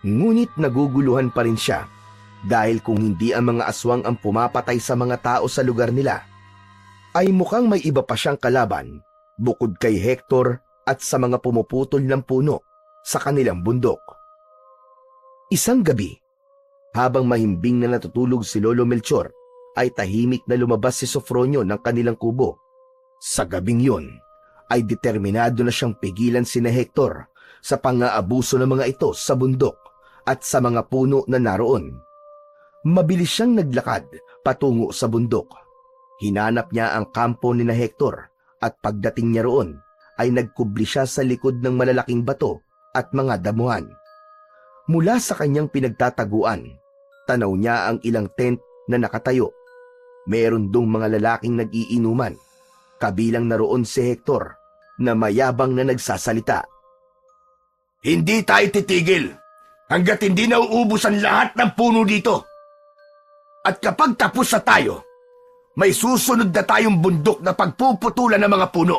Ngunit naguguluhan pa rin siya dahil kung hindi ang mga aswang ang pumapatay sa mga tao sa lugar nila, ay mukhang may iba pa siyang kalaban bukod kay Hector at sa mga pumuputol ng puno sa kanilang bundok. Isang gabi, habang mahimbing na natutulog si Lolo Melchor, ay tahimik na lumabas si Sofronio ng kanilang kubo. Sa gabing yon, ay determinado na siyang pigilan sina Hector sa pang-aabuso ng mga ito sa bundok at sa mga puno na naroon. Mabilis siyang naglakad patungo sa bundok. Hinanap niya ang kampo ni na Hector at pagdating niya roon, ay nagkubli siya sa likod ng malalaking bato at mga damuhan. Mula sa kanyang pinagtataguan, tanaw niya ang ilang tent na nakatayo. Meron dong mga lalaking nag-iinuman, kabilang naroon si Hector na mayabang na nagsasalita. Hindi tayo titigil hanggat hindi nauubos ang lahat ng puno dito. At kapag tapos na tayo, may susunod na tayong bundok na pagpuputulan ng mga puno.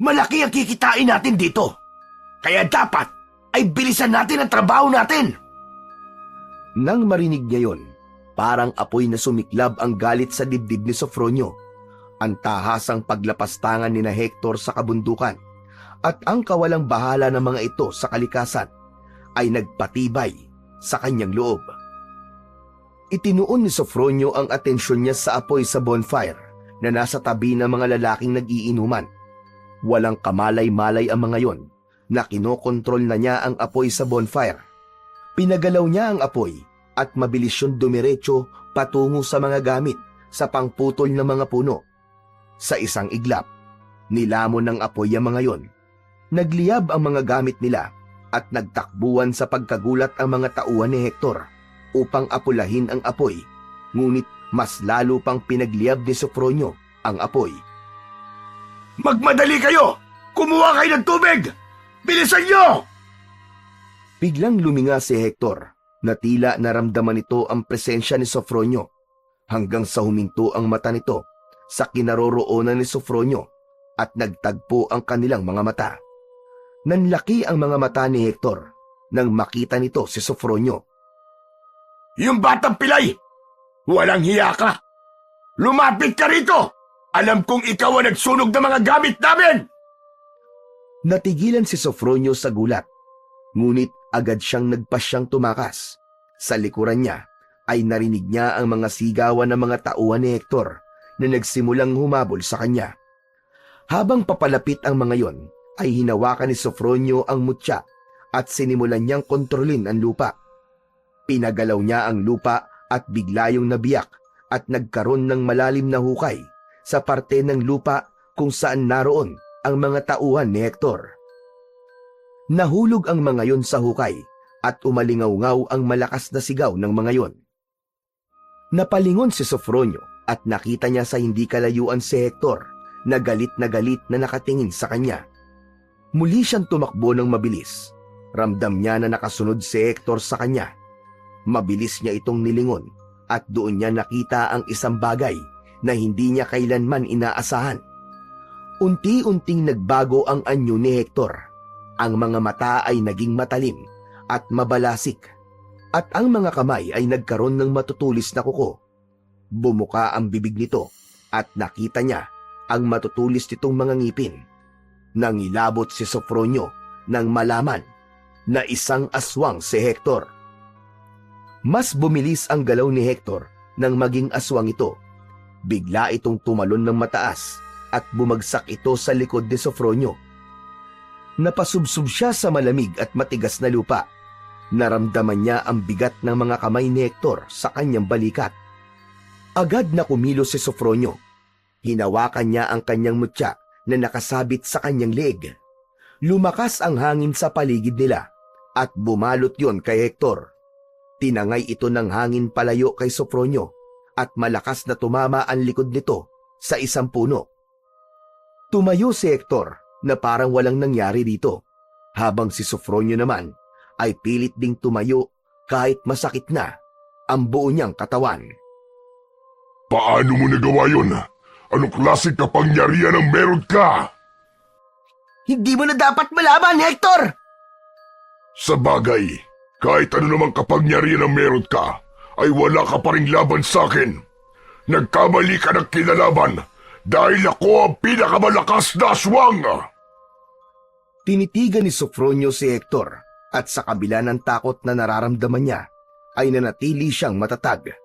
Malaki ang kikitain natin dito. Kaya dapat ay bilisan natin ang trabaho natin. Nang marinig niya yon, parang apoy na sumiklab ang galit sa dibdib ni Sofronio. Ang tahasang paglapastangan ni na Hector sa kabundukan at ang kawalang bahala ng mga ito sa kalikasan ay nagpatibay sa kanyang loob. Itinuon ni Sofronio ang atensyon niya sa apoy sa bonfire na nasa tabi ng mga lalaking nag-iinuman. Walang kamalay-malay ang mga yon na kinokontrol na niya ang apoy sa bonfire. Pinagalaw niya ang apoy at mabilis yun dumiretso patungo sa mga gamit sa pangputol ng mga puno. Sa isang iglap, nilamon ng apoy ang mga yon. Nagliyab ang mga gamit nila at nagtakbuhan sa pagkagulat ang mga tauhan ni Hector upang apulahin ang apoy, ngunit mas lalo pang pinagliyab ni Sofronio ang apoy. Magmadali kayo! Kumuha kayo ng tubig! Bilisan nyo! Biglang luminga si Hector na tila naramdaman nito ang presensya ni Sofronio hanggang sa huminto ang mata nito sa kinaroroonan ni Sofronio at nagtagpo ang kanilang mga mata. Nanlaki ang mga mata ni Hector nang makita nito si Sofronio. Yung batang pilay! Walang hiya ka! Lumapit ka rito! Alam kong ikaw ang nagsunog ng mga gamit namin! Natigilan si Sofronio sa gulat, ngunit agad siyang nagpasyang tumakas. Sa likuran niya ay narinig niya ang mga sigawan ng mga tauhan ni Hector na nagsimulang humabol sa kanya. Habang papalapit ang mga yon, ay hinawakan ni Sofronio ang mutya at sinimulan niyang kontrolin ang lupa. Pinagalaw niya ang lupa at bigla yung nabiyak at nagkaroon ng malalim na hukay sa parte ng lupa kung saan naroon ang mga tauhan ni Hector. Nahulog ang mga yon sa hukay at umalingaw-ngaw ang malakas na sigaw ng mga yon. Napalingon si Sofronio at nakita niya sa hindi kalayuan si Hector na galit na nakatingin sa kanya. Muli siyang tumakbo ng mabilis. Ramdam niya na nakasunod si Hector sa kanya. Mabilis niya itong nilingon at doon niya nakita ang isang bagay na hindi niya kailanman inaasahan. Unti-unting nagbago ang anyo ni Hector. Ang mga mata ay naging matalim at mabalasik at ang mga kamay ay nagkaroon ng matutulis na kuko. Bumuka ang bibig nito at nakita niya ang matutulis nitong mga ngipin. Nangilabot si Sofronio nang malaman na isang aswang si Hector. Mas bumilis ang galaw ni Hector nang maging aswang ito. Bigla itong tumalon ng mataas at bumagsak ito sa likod ni Sofronio. Napasubsob siya sa malamig at matigas na lupa. Naramdaman niya ang bigat ng mga kamay ni Hector sa kanyang balikat. Agad na kumilos si Sofronio. Hinawakan niya ang kanyang mutya na nakasabit sa kanyang leeg. Lumakas ang hangin sa paligid nila at bumalot yon kay Hector. Tinangay ito ng hangin palayo kay Sofronio at malakas na tumama ang likod nito sa isang puno. Tumayo si Hector na parang walang nangyari dito, habang si Sofronio naman ay pilit ding tumayo kahit masakit na ang buo niyang katawan. Paano mo nagawa yun? Anong klaseng kapangyarihan ang meron ka? Hindi mo na dapat malaman, Hector! Sa bagay, kahit ano namang kapangyarihan ang meron ka, ay wala ka pa ring laban sa akin. Nagkamali ka ng kinalaban dahil ako ang pinakamalakas na aswang! Tinitigan ni Sofronio si Hector at sa kabila ng takot na nararamdaman niya, ay nanatili siyang matatag.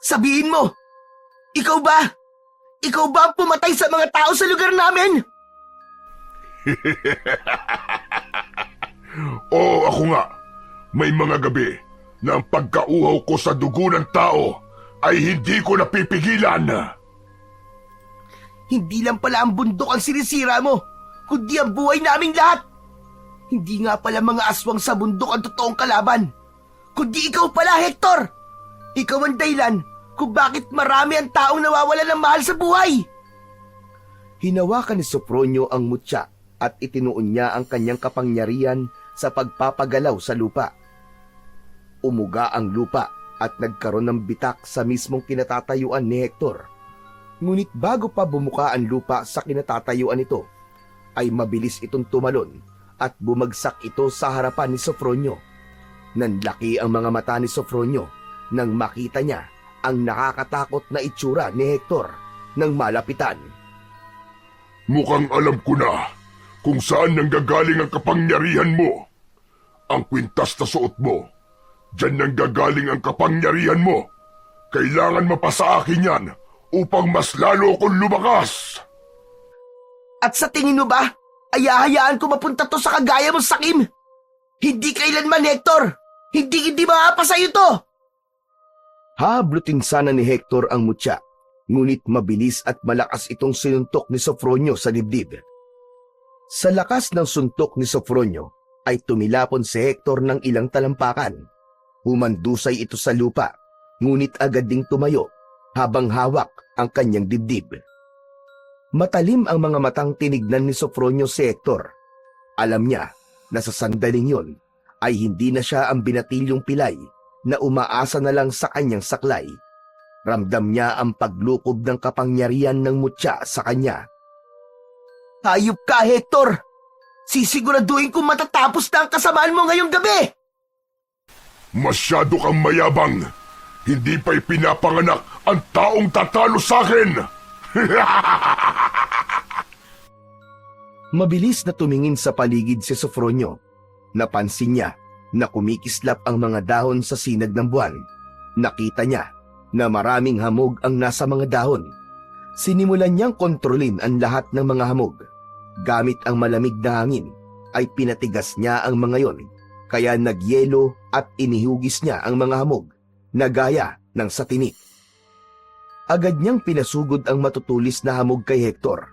Sabihin mo! Ikaw ba? Ikaw ba ang pumatay sa mga tao sa lugar namin? Oo, ako nga. May mga gabi na ang pagkauhaw ko sa dugo ng tao ay hindi ko napipigilan. Hindi lang pala ang bundok ang sinisira mo, kundi ang buhay naming lahat. Hindi nga pala mga aswang sa bundok ang totoong kalaban, kundi ikaw pala, Hector! Ikaw ang dahilan kung bakit marami ang taong nawawalan ng mahal sa buhay. Hinawakan ni Sofronio ang mutya at itinuon niya ang kanyang kapangyarihan sa pagpapagalaw sa lupa. Umuga ang lupa at nagkaroon ng bitak sa mismong kinatatayuan ni Hector. Ngunit bago pa bumuka ang lupa sa kinatatayuan nito, ay mabilis itong tumalon at bumagsak ito sa harapan ni Sofronio. Nanlaki ang mga mata ni Sofronio nang makita niya ang nakakatakot na itsura ni Hector nang malapitan. Mukhang alam ko na kung saan nanggagaling ang kapangyarihan mo. Ang kwintas na suot mo, diyan nanggagaling ang kapangyarihan mo. Kailangan mapasa akin yan upang mas lalo akong lumakas. At sa tingin mo ba, ay hahayaan ko mapunta to sa kagaya mong sakim? Hindi kailanman, Hector! Hindi maapa sa'yo to! Hablutin sana ni Hector ang mutya, ngunit mabilis at malakas itong sinuntok ni Sofronio sa dibdib. Sa lakas ng suntok ni Sofronio, ay tumilapon si Hector ng ilang talampakan. Humandusay ito sa lupa, ngunit agad ding tumayo habang hawak ang kanyang dibdib. Matalim ang mga matang tinignan ni Sofronio si Hector. Alam niya na sa sandaling yon ay hindi na siya ang binatilyong pilay na umaasa na lang sa kanyang saklay. Ramdam niya ang paglukob ng kapangyarihan ng mutya sa kanya. Hayop ka, Hector! Sisiguraduhin kong matatapos na ang kasamaan mo ngayong gabi! Masyado kang mayabang. Hindi pa ipinapanganak ang taong tatalo sa akin. Mabilis na tumingin sa paligid si Sofronio. Napansin niya na kumikislap ang mga dahon sa sinag ng buwan. Nakita niya na maraming hamog ang nasa mga dahon. Sinimulan niyang kontrolin ang lahat ng mga hamog. Gamit ang malamig na hangin, ay pinatigas niya ang mga yon, kaya nagyelo at inihugis niya ang mga hamog na gaya ng sa tinik. Agad niyang pinasugod ang matutulis na hamog kay Hector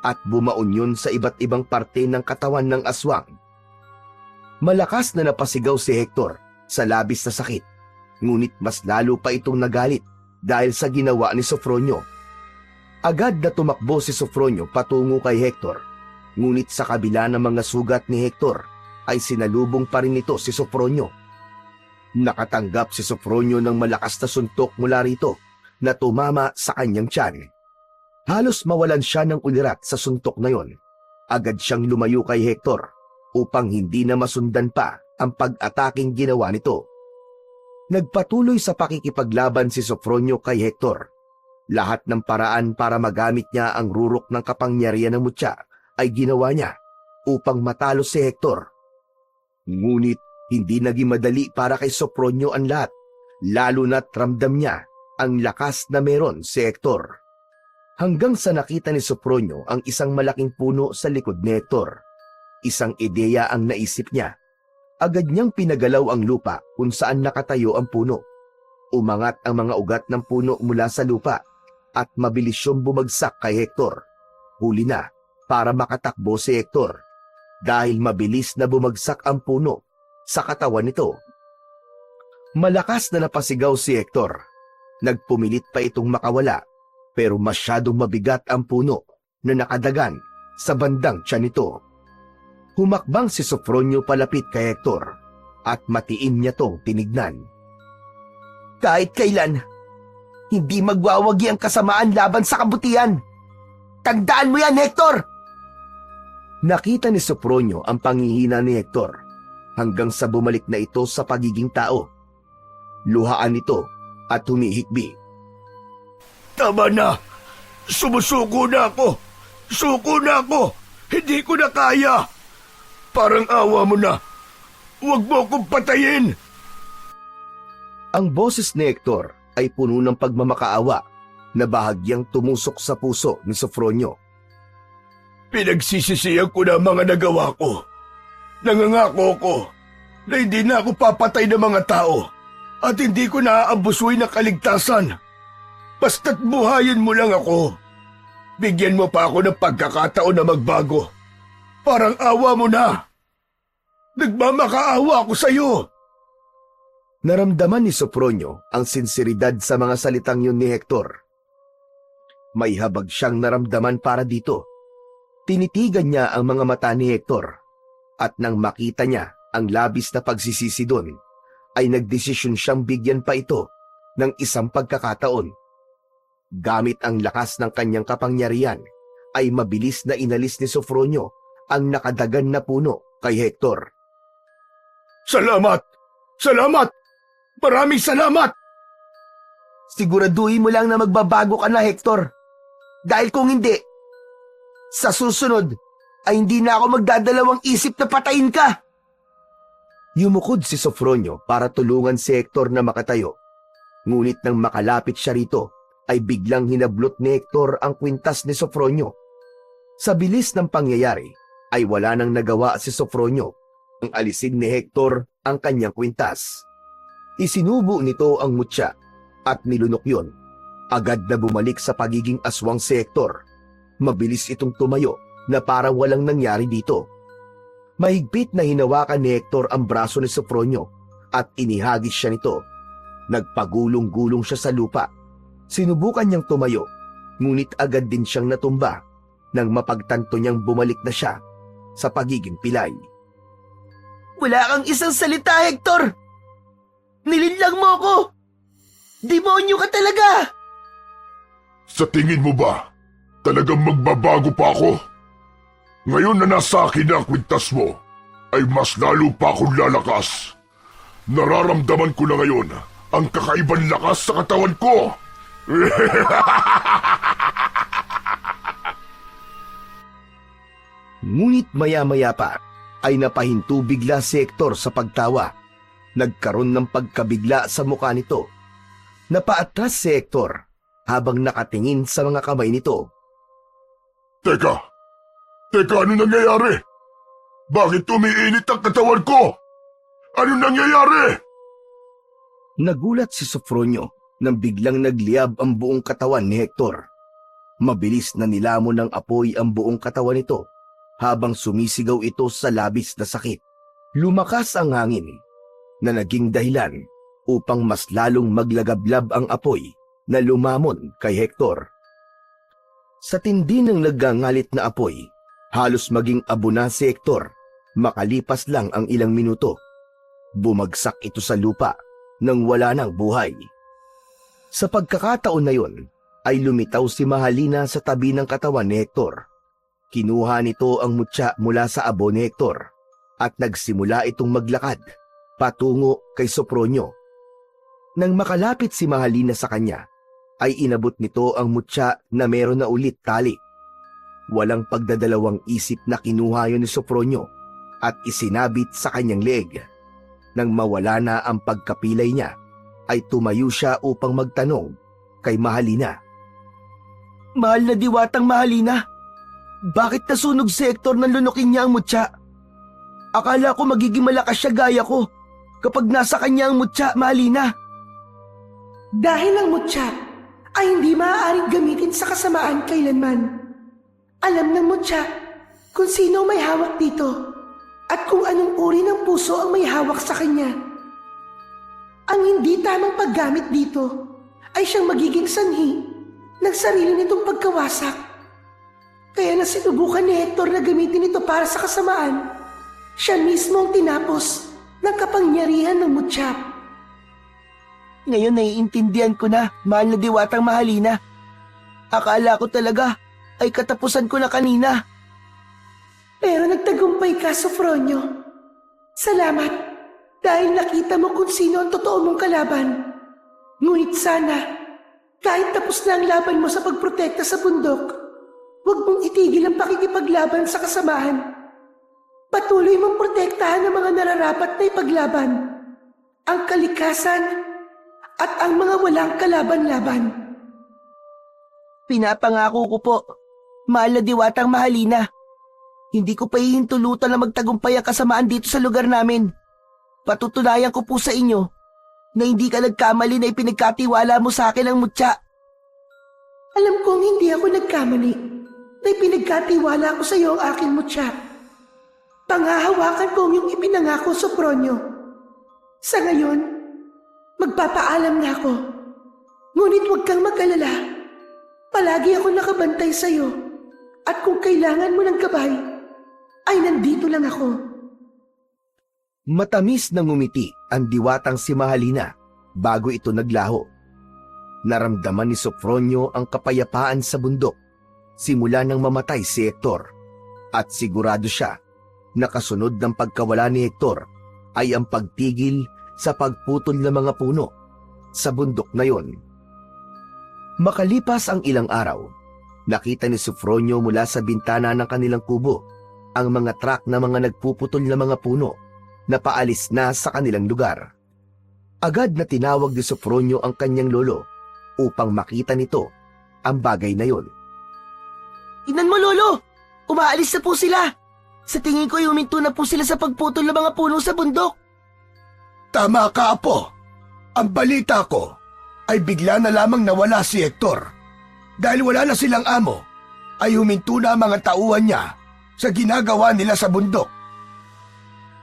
at bumaon yun sa iba't ibang parte ng katawan ng aswang. Malakas na napasigaw si Hector sa labis na sakit, ngunit mas lalo pa itong nagalit dahil sa ginawa ni Sofronio. Agad na tumakbo si Sofronio patungo kay Hector, ngunit sa kabila ng mga sugat ni Hector ay sinalubong pa rin nito si Sofronio. Nakatanggap si Sofronio ng malakas na suntok mula rito na tumama sa kanyang tiyan. Halos mawalan siya ng ulirat sa suntok na yon. Agad siyang lumayo kay Hector upang hindi na masundan pa ang pag-ataking ginawa nito. Nagpatuloy sa pakikipaglaban si Sofronio kay Hector. Lahat ng paraan para magamit niya ang rurok ng kapangyarihan ng mutya ay ginawa niya upang matalo si Hector. Ngunit hindi naging madali para kay Sofronio ang lahat, lalo na't ramdam niya ang lakas na meron si Hector. Hanggang sa nakita ni Sofronio ang isang malaking puno sa likod ni Hector. Isang ideya ang naisip niya. Agad niyang pinagalaw ang lupa kung saan nakatayo ang puno. Umangat ang mga ugat ng puno mula sa lupa at mabilis siyang bumagsak kay Hector. Huli na para makatakbo si Hector dahil mabilis na bumagsak ang puno sa katawan nito. Malakas na napasigaw si Hector. Nagpumilit pa itong makawala pero masyadong mabigat ang puno na nakadagan sa bandang tiyan nito. Humakbang si Sofronio palapit kay Hector at matiin niya tong tinignan. Kahit kailan, hindi magwawagi ang kasamaan laban sa kabutihan. Tandaan mo yan, Hector! Nakita ni Sofronio ang panghihina ni Hector hanggang sa bumalik na ito sa pagiging tao. Luhaan ito at humihikbi. Tama na! Sumusuko na ako! Suko na ako! Hindi ko na kaya! Parang awa mo na! Huwag mo akong patayin! Ang boses ni Hector ay puno ng pagmamakaawa na bahagyang tumusok sa puso ni Sofronio. Pinagsisisihan ko na ang mga nagawa ko. Nangangako ko na hindi na ako papatay ng mga tao at hindi ko na aabusuin ng kaligtasan. Basta't buhayin mo lang ako. Bigyan mo pa ako ng pagkakataon na magbago. Parang awa mo na. Nagmamakaawa ako sa iyo. Naramdaman ni Sofronio ang sinseridad sa mga salitang yun ni Hector. May habag siyang naramdaman para dito. Tinitigan niya ang mga mata ni Hector at nang makita niya ang labis na pagsisisi doon, ay nagdesisyon siyang bigyan pa ito ng isang pagkakataon. Gamit ang lakas ng kanyang kapangyarihan, ay mabilis na inalis ni Sofronio ang nakadagan na puno kay Hector. Salamat! Salamat! Maraming salamat! Siguraduhin mo lang na magbabago ka na, Hector. Dahil kung hindi, sa susunod ay hindi na ako magdadalawang isip na patayin ka. Yumukod si Sofronio para tulungan si Hector na makatayo. Ngunit nang makalapit siya rito, ay biglang hinablot ni Hector ang kwintas ni Sofronio. Sa bilis ng pangyayari, ay wala nang nagawa si Sofronio ang alisin ni Hector ang kanyang kwintas. Isinubo nito ang mutya at nilunok yon. Agad na bumalik sa pagiging aswang si Hector. Mabilis itong tumayo na parang walang nangyari dito. Mahigpit na hinawakan ni Hector ang braso ni Sofronio at inihagis siya nito. Nagpagulong-gulong siya sa lupa. Sinubukan niyang tumayo, ngunit agad din siyang natumba nang mapagtanto niyang bumalik na siya sa pagiging pilay. Wala kang isang salita, Hector! Nilinlang mo ako! Demonyo ka talaga! Sa tingin mo ba, talagang magbabago pa ako? Ngayon na nasa akin na ang kwintas mo, ay mas lalo pa akong lalakas. Nararamdaman ko na ngayon ang kakaibang lakas sa katawan ko. Ngunit maya-maya pa ay napahinto bigla si Hector sa pagtawa. Nagkaroon ng pagkabigla sa mukha nito. Napaatras si Hector habang nakatingin sa mga kamay nito. Teka, ano nangyayari? Bakit umiinit ang katawan ko? Ano nangyayari? Nagulat si Sofronio nang biglang nagliyab ang buong katawan ni Hector. Mabilis na nilamon ng apoy ang buong katawan nito habang sumisigaw ito sa labis na sakit. Lumakas ang hangin na naging dahilan upang mas lalong maglagablab ang apoy na lumamon kay Hector. Sa tindi ng nagangalit na apoy, halos maging abo na si Hector makalipas lang ang ilang minuto. Bumagsak ito sa lupa nang wala ng buhay. Sa pagkakataon na yon, ay lumitaw si Mahalina sa tabi ng katawan ni Hector. Kinuha nito ang mutya mula sa abo ni Hector at nagsimula itong maglakad patungo kay Sopronio. Nang makalapit si Mahalina sa kanya, ay inabot nito ang mutya na meron na ulit tali. Walang pagdadalawang isip na kinuha yun ni Sopronio at isinabit sa kanyang leeg. Nang mawala na ang pagkapilay niya, ay tumayo siya upang magtanong kay Mahalina. Mahal na diwatang Mahalina, bakit nasunog si Hector nang lunukin niya ang mutya? Akala ko magiging malakas siya gaya ko kapag nasa kanya ang mutya, Mahalina. Dahil ang mutya ay hindi maaaring gamitin sa kasamaan kailanman. Alam ng mutya kung sino may hawak dito at kung anong uri ng puso ang may hawak sa kanya. Ang hindi tamang paggamit dito ay siyang magiging sanhi ng sarili nitong pagkawasak. Kaya na sinubukan ni Hector na gamitin ito para sa kasamaan, siya mismo ang tinapos ng kapangyarihan ng mutya. Ngayon naiintindihan ko na, mahal na diwatang Mahalina. Akala ko talaga ay katapusan ko na kanina. Pero nagtagumpay ka, Sofronio. Salamat dahil nakita mo kung sino ang totoo mong kalaban. Ngunit sana, kahit tapos na ang laban mo sa pagprotekta sa bundok, huwag mong itigil ang pakikipaglaban sa kasamaan. Patuloy mong protektahan ang mga nararapat na ipaglaban, ang kalikasan at ang mga walang kalaban-laban. Pinapangako ko po, mahal na diwatang Mahalina. Hindi ko pa hihintulutan na magtagumpay ang kasamaan dito sa lugar namin. Patutunayan ko po sa inyo na hindi ka nagkamali na ipinagkatiwala mo sa akin ang mutya. Alam kong hindi ako nagkamali na ipinagkatiwala ko sa iyo ang aking mutya. Panghahawakan ko ang iyong ipinangako, Sopronio. Sa ngayon, magpapaalam na ako. Ngunit huwag kang mag-alala. Palagi ako nakabantay sa iyo. At kung kailangan mo ng gabay, ay nandito lang ako. Matamis na ngumiti ang diwatang si Mahalina bago ito naglaho. Naramdaman ni Sopronio ang kapayapaan sa bundok simula nang mamatay si Hector at sigurado siya na kasunod ng pagkawala ni Hector ay ang pagtigil sa pagputol ng mga puno sa bundok na yon. Makalipas ang ilang araw, nakita ni Sopronio mula sa bintana ng kanilang kubo ang mga truck na mga nagpuputol na mga puno na paalis na sa kanilang lugar. Agad na tinawag ni Sopronio ang kanyang lolo upang makita nito ang bagay na yon. Tingnan mo, Lolo! Umaalis na po sila! Sa tingin ko, huminto na po sila sa pagputol ng mga puno sa bundok. Tama ka, Apo. Ang balita ko ay bigla na lamang nawala si Hector. Dahil wala na silang amo, ay huminto na ang mga tauhan niya sa ginagawa nila sa bundok.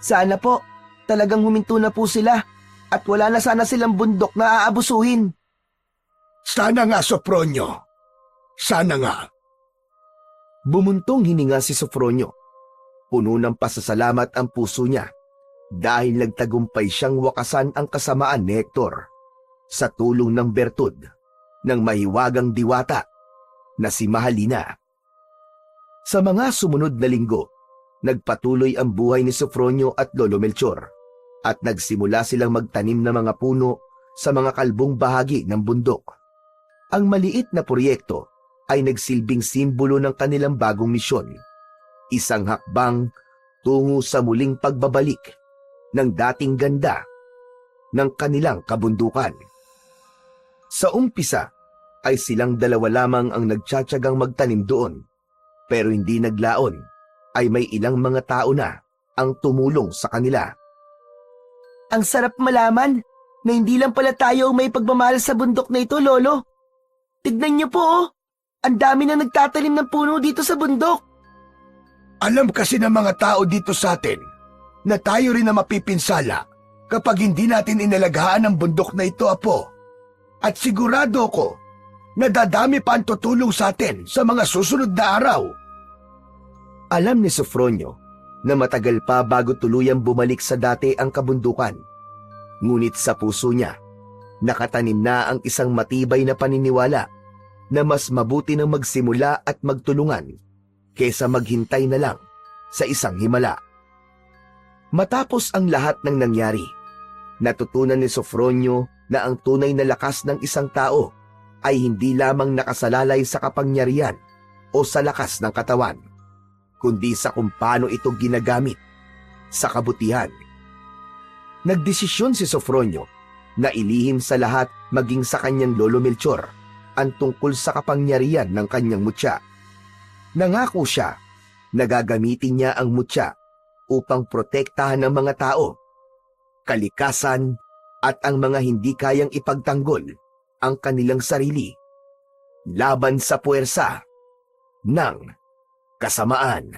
Sana po, talagang huminto na po sila at wala na sana silang bundok na aabusuhin. Sana nga, Sopronio. Sana nga. Bumuntong hininga si Sopronio. Puno ng pasasalamat ang puso niya dahil nagtagumpay siyang wakasan ang kasamaan ni Hector sa tulong ng bertud ng mahiwagang diwata na si Mahalina. Sa mga sumunod na linggo, nagpatuloy ang buhay ni Sopronio at Lolo Melchor at nagsimula silang magtanim ng mga puno sa mga kalbong bahagi ng bundok. Ang maliit na proyekto ay nagsilbing simbolo ng kanilang bagong misyon, isang hakbang tungo sa muling pagbabalik ng dating ganda ng kanilang kabundukan. Sa umpisa ay silang dalawa lamang ang nagtsatsagang magtanim doon, pero hindi naglaon ay may ilang mga tao na ang tumulong sa kanila. Ang sarap malaman na hindi lang pala tayo ang may pagmamahal sa bundok na ito, Lolo. Tignan niyo po, oh. Ang dami na nagtatanim ng puno dito sa bundok. Alam kasi ng mga tao dito sa atin na tayo rin na mapipinsala kapag hindi natin inalagaan ang bundok na ito, Apo. At sigurado ko na dadami pa ang tutulong sa atin sa mga susunod na araw. Alam ni Sofronio na matagal pa bago tuluyang bumalik sa dati ang kabundukan. Ngunit sa puso niya, nakatanim na ang isang matibay na paniniwala na mas mabuti nang magsimula at magtulungan kaysa maghintay na lang sa isang himala. Matapos ang lahat ng nangyari, natutunan ni Sofronio na ang tunay na lakas ng isang tao ay hindi lamang nakasalalay sa kapangyarihan o sa lakas ng katawan, kundi sa kung paano ito ginagamit sa kabutihan. Nagdesisyon si Sofronio na ilihim sa lahat maging sa kanyang lolo Melchor ang tungkol sa kapangyarihan ng kanyang mutya. Nangako siya na gagamitin niya ang mutya upang protektahan ng mga tao, kalikasan at ang mga hindi kayang ipagtanggol ang kanilang sarili laban sa puwersa ng kasamaan.